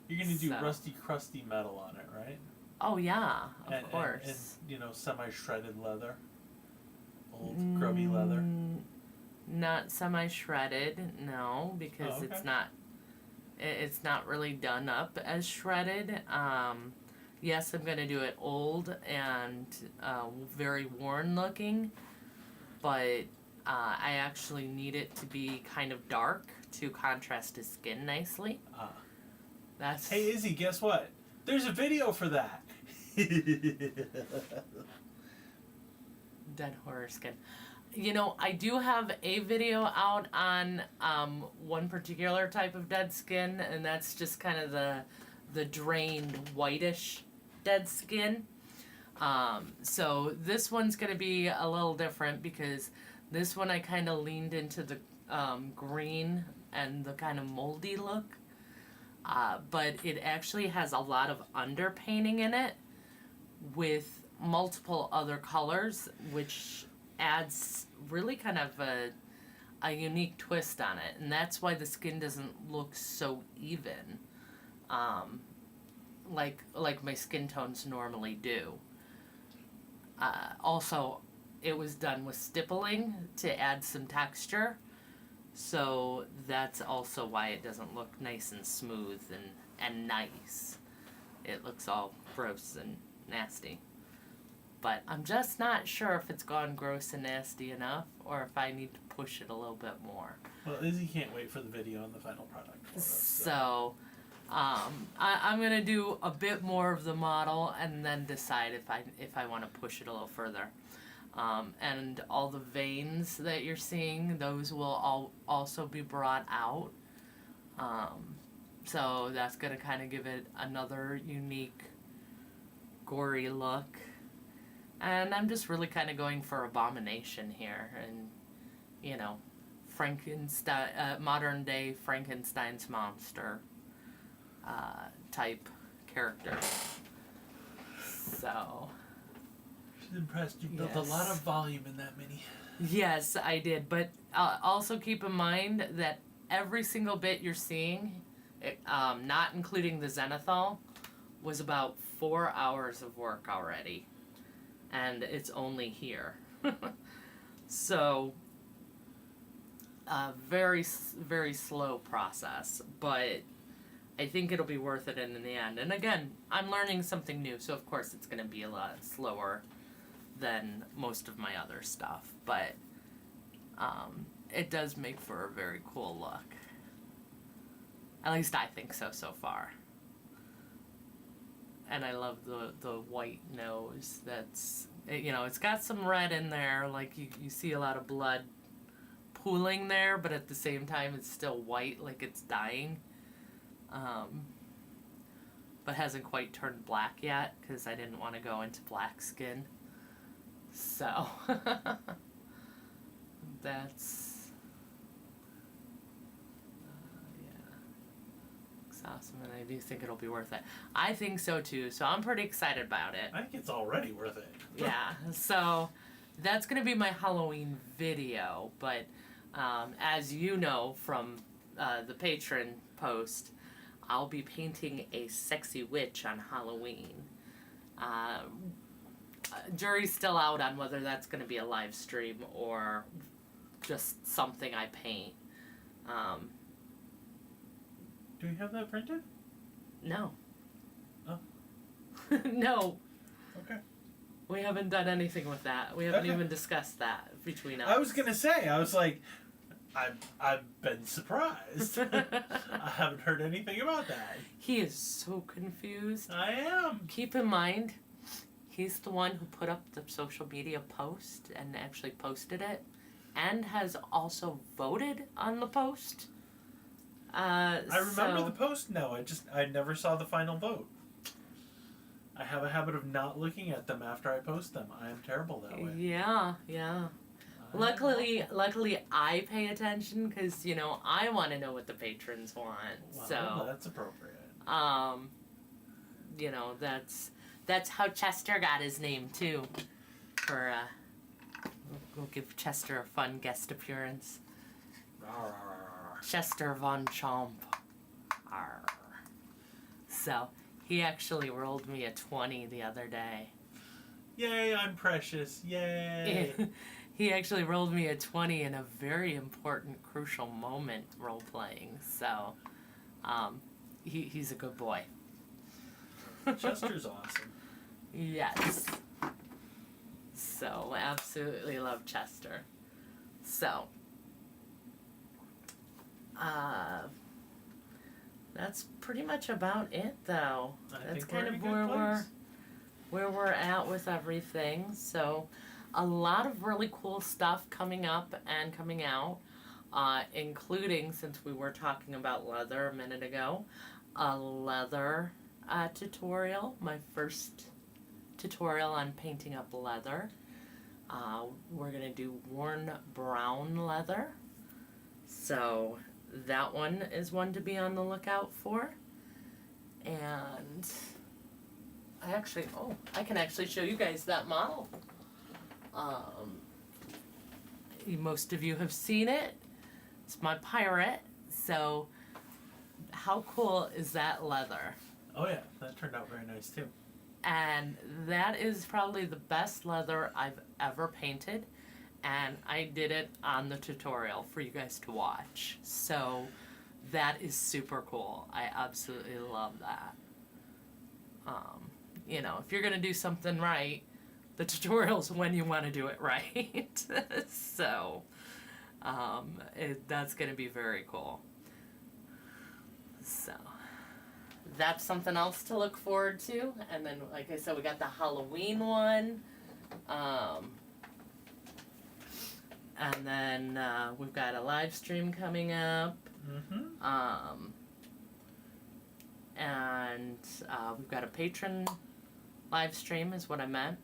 You're gonna do So. rusty, crusty metal on it, right? Oh yeah, of and, course. And semi-shredded leather, old grubby leather. Not semi-shredded, no, because Oh, okay. it's not really done up as shredded. Yes, I'm gonna do it old and very worn looking, but I actually need it to be kind of dark to contrast his skin nicely. That's Hey Izzy, guess what? There's a video for that. dead horror skin. I do have a video out on one particular type of dead skin, and that's just kind of the drained whitish dead skin. So this one's going to be a little different because this one I kind of leaned into the green and the kind of moldy look. But it actually has a lot of underpainting in it with multiple other colors, which adds really kind of a unique twist on it, and that's why the skin doesn't look so even, like my skin tones normally do. Also, it was done with stippling to add some texture, so that's also why it doesn't look nice and smooth and nice. It looks all gross and nasty. But I'm just not sure if it's gone gross and nasty enough, or if I need to push it a little bit more. Well, Izzy can't wait for the video on the final product for us. So, I'm gonna do a bit more of the model and then decide if I want to push it a little further. And all the veins that you're seeing, those will also be brought out. So that's gonna kind of give it another unique, gory look. And I'm just really kind of going for abomination here, and Frankenstein, modern day Frankenstein's monster type character. So. She's impressed. You built a lot of volume in that mini. Yes, I did, but also keep in mind that every single bit you're seeing, not including the zenithal, was about 4 hours of work already. And it's only here. So, very, very slow process, but I think it'll be worth it in the end. And again, I'm learning something new, so of course it's going to be a lot slower than most of my other stuff, but it does make for a very cool look. At least I think so far. And I love the white nose. That's, it's got some red in there. Like you see a lot of blood pooling there, but at the same time it's still white, like it's dying. But hasn't quite turned black yet because I didn't want to go into black skin. So that's awesome, and I do think it'll be worth it. I think so too, so I'm pretty excited about it. I think it's already worth it. Yeah, so that's going to be my Halloween video, but as you know from the patron post, I'll be painting a sexy witch on Halloween. Jury's still out on whether that's going to be a live stream or just something I paint. Do we have that printed? No. Oh. No. Okay. We haven't done anything with that. We haven't Okay. even discussed that between us. I was gonna say, I was like, I've been surprised. I haven't heard anything about that. He is so confused. I am. Keep in mind, he's the one who put up the social media post and actually posted it, and has also voted on the post. I remember the post. No, I never saw the final vote. I have a habit of not looking at them after I post them. I am terrible that way. Yeah. Luckily, I pay attention because I want to know what the patrons want. Well, So that's appropriate. That's how Chester got his name too. For we'll give Chester a fun guest appearance. Chester Von Chomp. Arr. So he actually rolled me a 20 the other day. Yay, I'm precious. Yay. He actually rolled me a 20 in a very important, crucial moment role playing. So he's a good boy. Chester's awesome. Yes. So absolutely love Chester. So that's pretty much about it, though. That's kind of where we're at with everything. So a lot of really cool stuff coming up and coming out, including, since we were talking about leather a minute ago, a leather tutorial, my first tutorial on painting up leather. We're going to do worn brown leather. So that one is one to be on the lookout for. And I can actually show you guys that model. Most of you have seen it. It's my pirate. So how cool is that leather? Oh yeah, that turned out very nice too. And that is probably the best leather I've ever painted. And I did it on the tutorial for you guys to watch. So that is super cool. I absolutely love that. If you're going to do something right, the tutorial's when you want to do it right. So that's going to be very cool. So that's something else to look forward to. And then, like I said, we got the Halloween one. And then we've got a live stream coming up. Mm-hmm. And we've got a patron live stream is what I meant.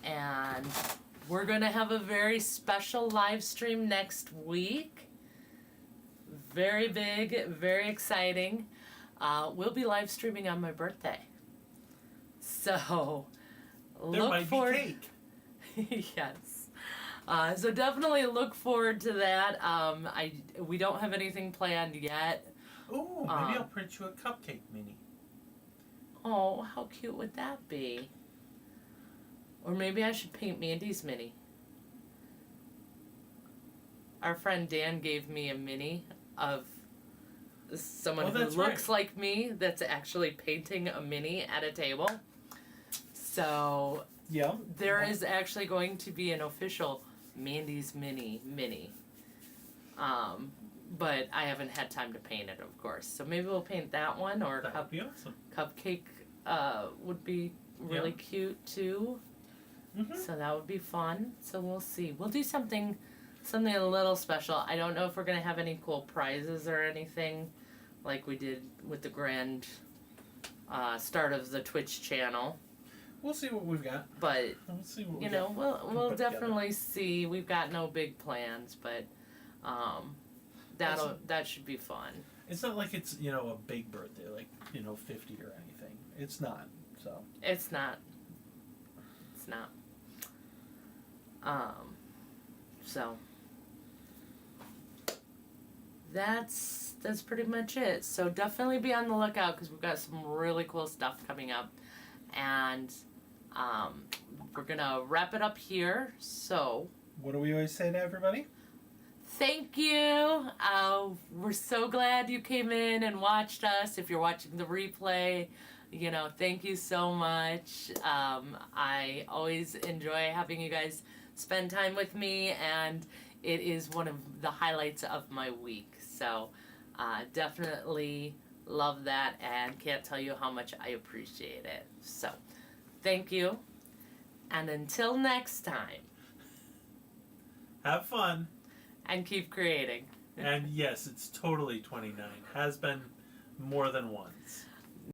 And we're going to have a very special live stream next week. Very big, very exciting. We'll be live streaming on my birthday. So There might be cake. Yes. So definitely look forward to that. We don't have anything planned yet. Ooh, maybe I'll print you a cupcake mini. Oh, how cute would that be? Or maybe I should paint Mandy's mini. Our friend Dan gave me a mini of someone who looks like me that's actually painting a mini at a table. So there is actually going to be an official Mandy's mini. But I haven't had time to paint it, of course. So maybe we'll paint that one, or that would be awesome. Cupcake would be really cute too. Mm-hmm. So that would be fun. So we'll see. We'll do something a little special. I don't know if we're gonna have any cool prizes or anything, like we did with the grand start of the Twitch channel. We'll see what we've got. But we'll see what we'll definitely see. We've got no big plans, but that should be fun. It's not like it's a big birthday, like 50 or anything. It's not. So it's not. So that's pretty much it. So definitely be on the lookout because we've got some really cool stuff coming up, and we're gonna wrap it up here. So what do we always say to everybody? Thank you. We're so glad you came in and watched us. If you're watching the replay, thank you so much. I always enjoy having you guys spend time with me, and it is one of the highlights of my week. So definitely love that and can't tell you how much I appreciate it. So thank you. And until next time. Have fun. And keep creating. And yes, it's totally 29. Has been more than once.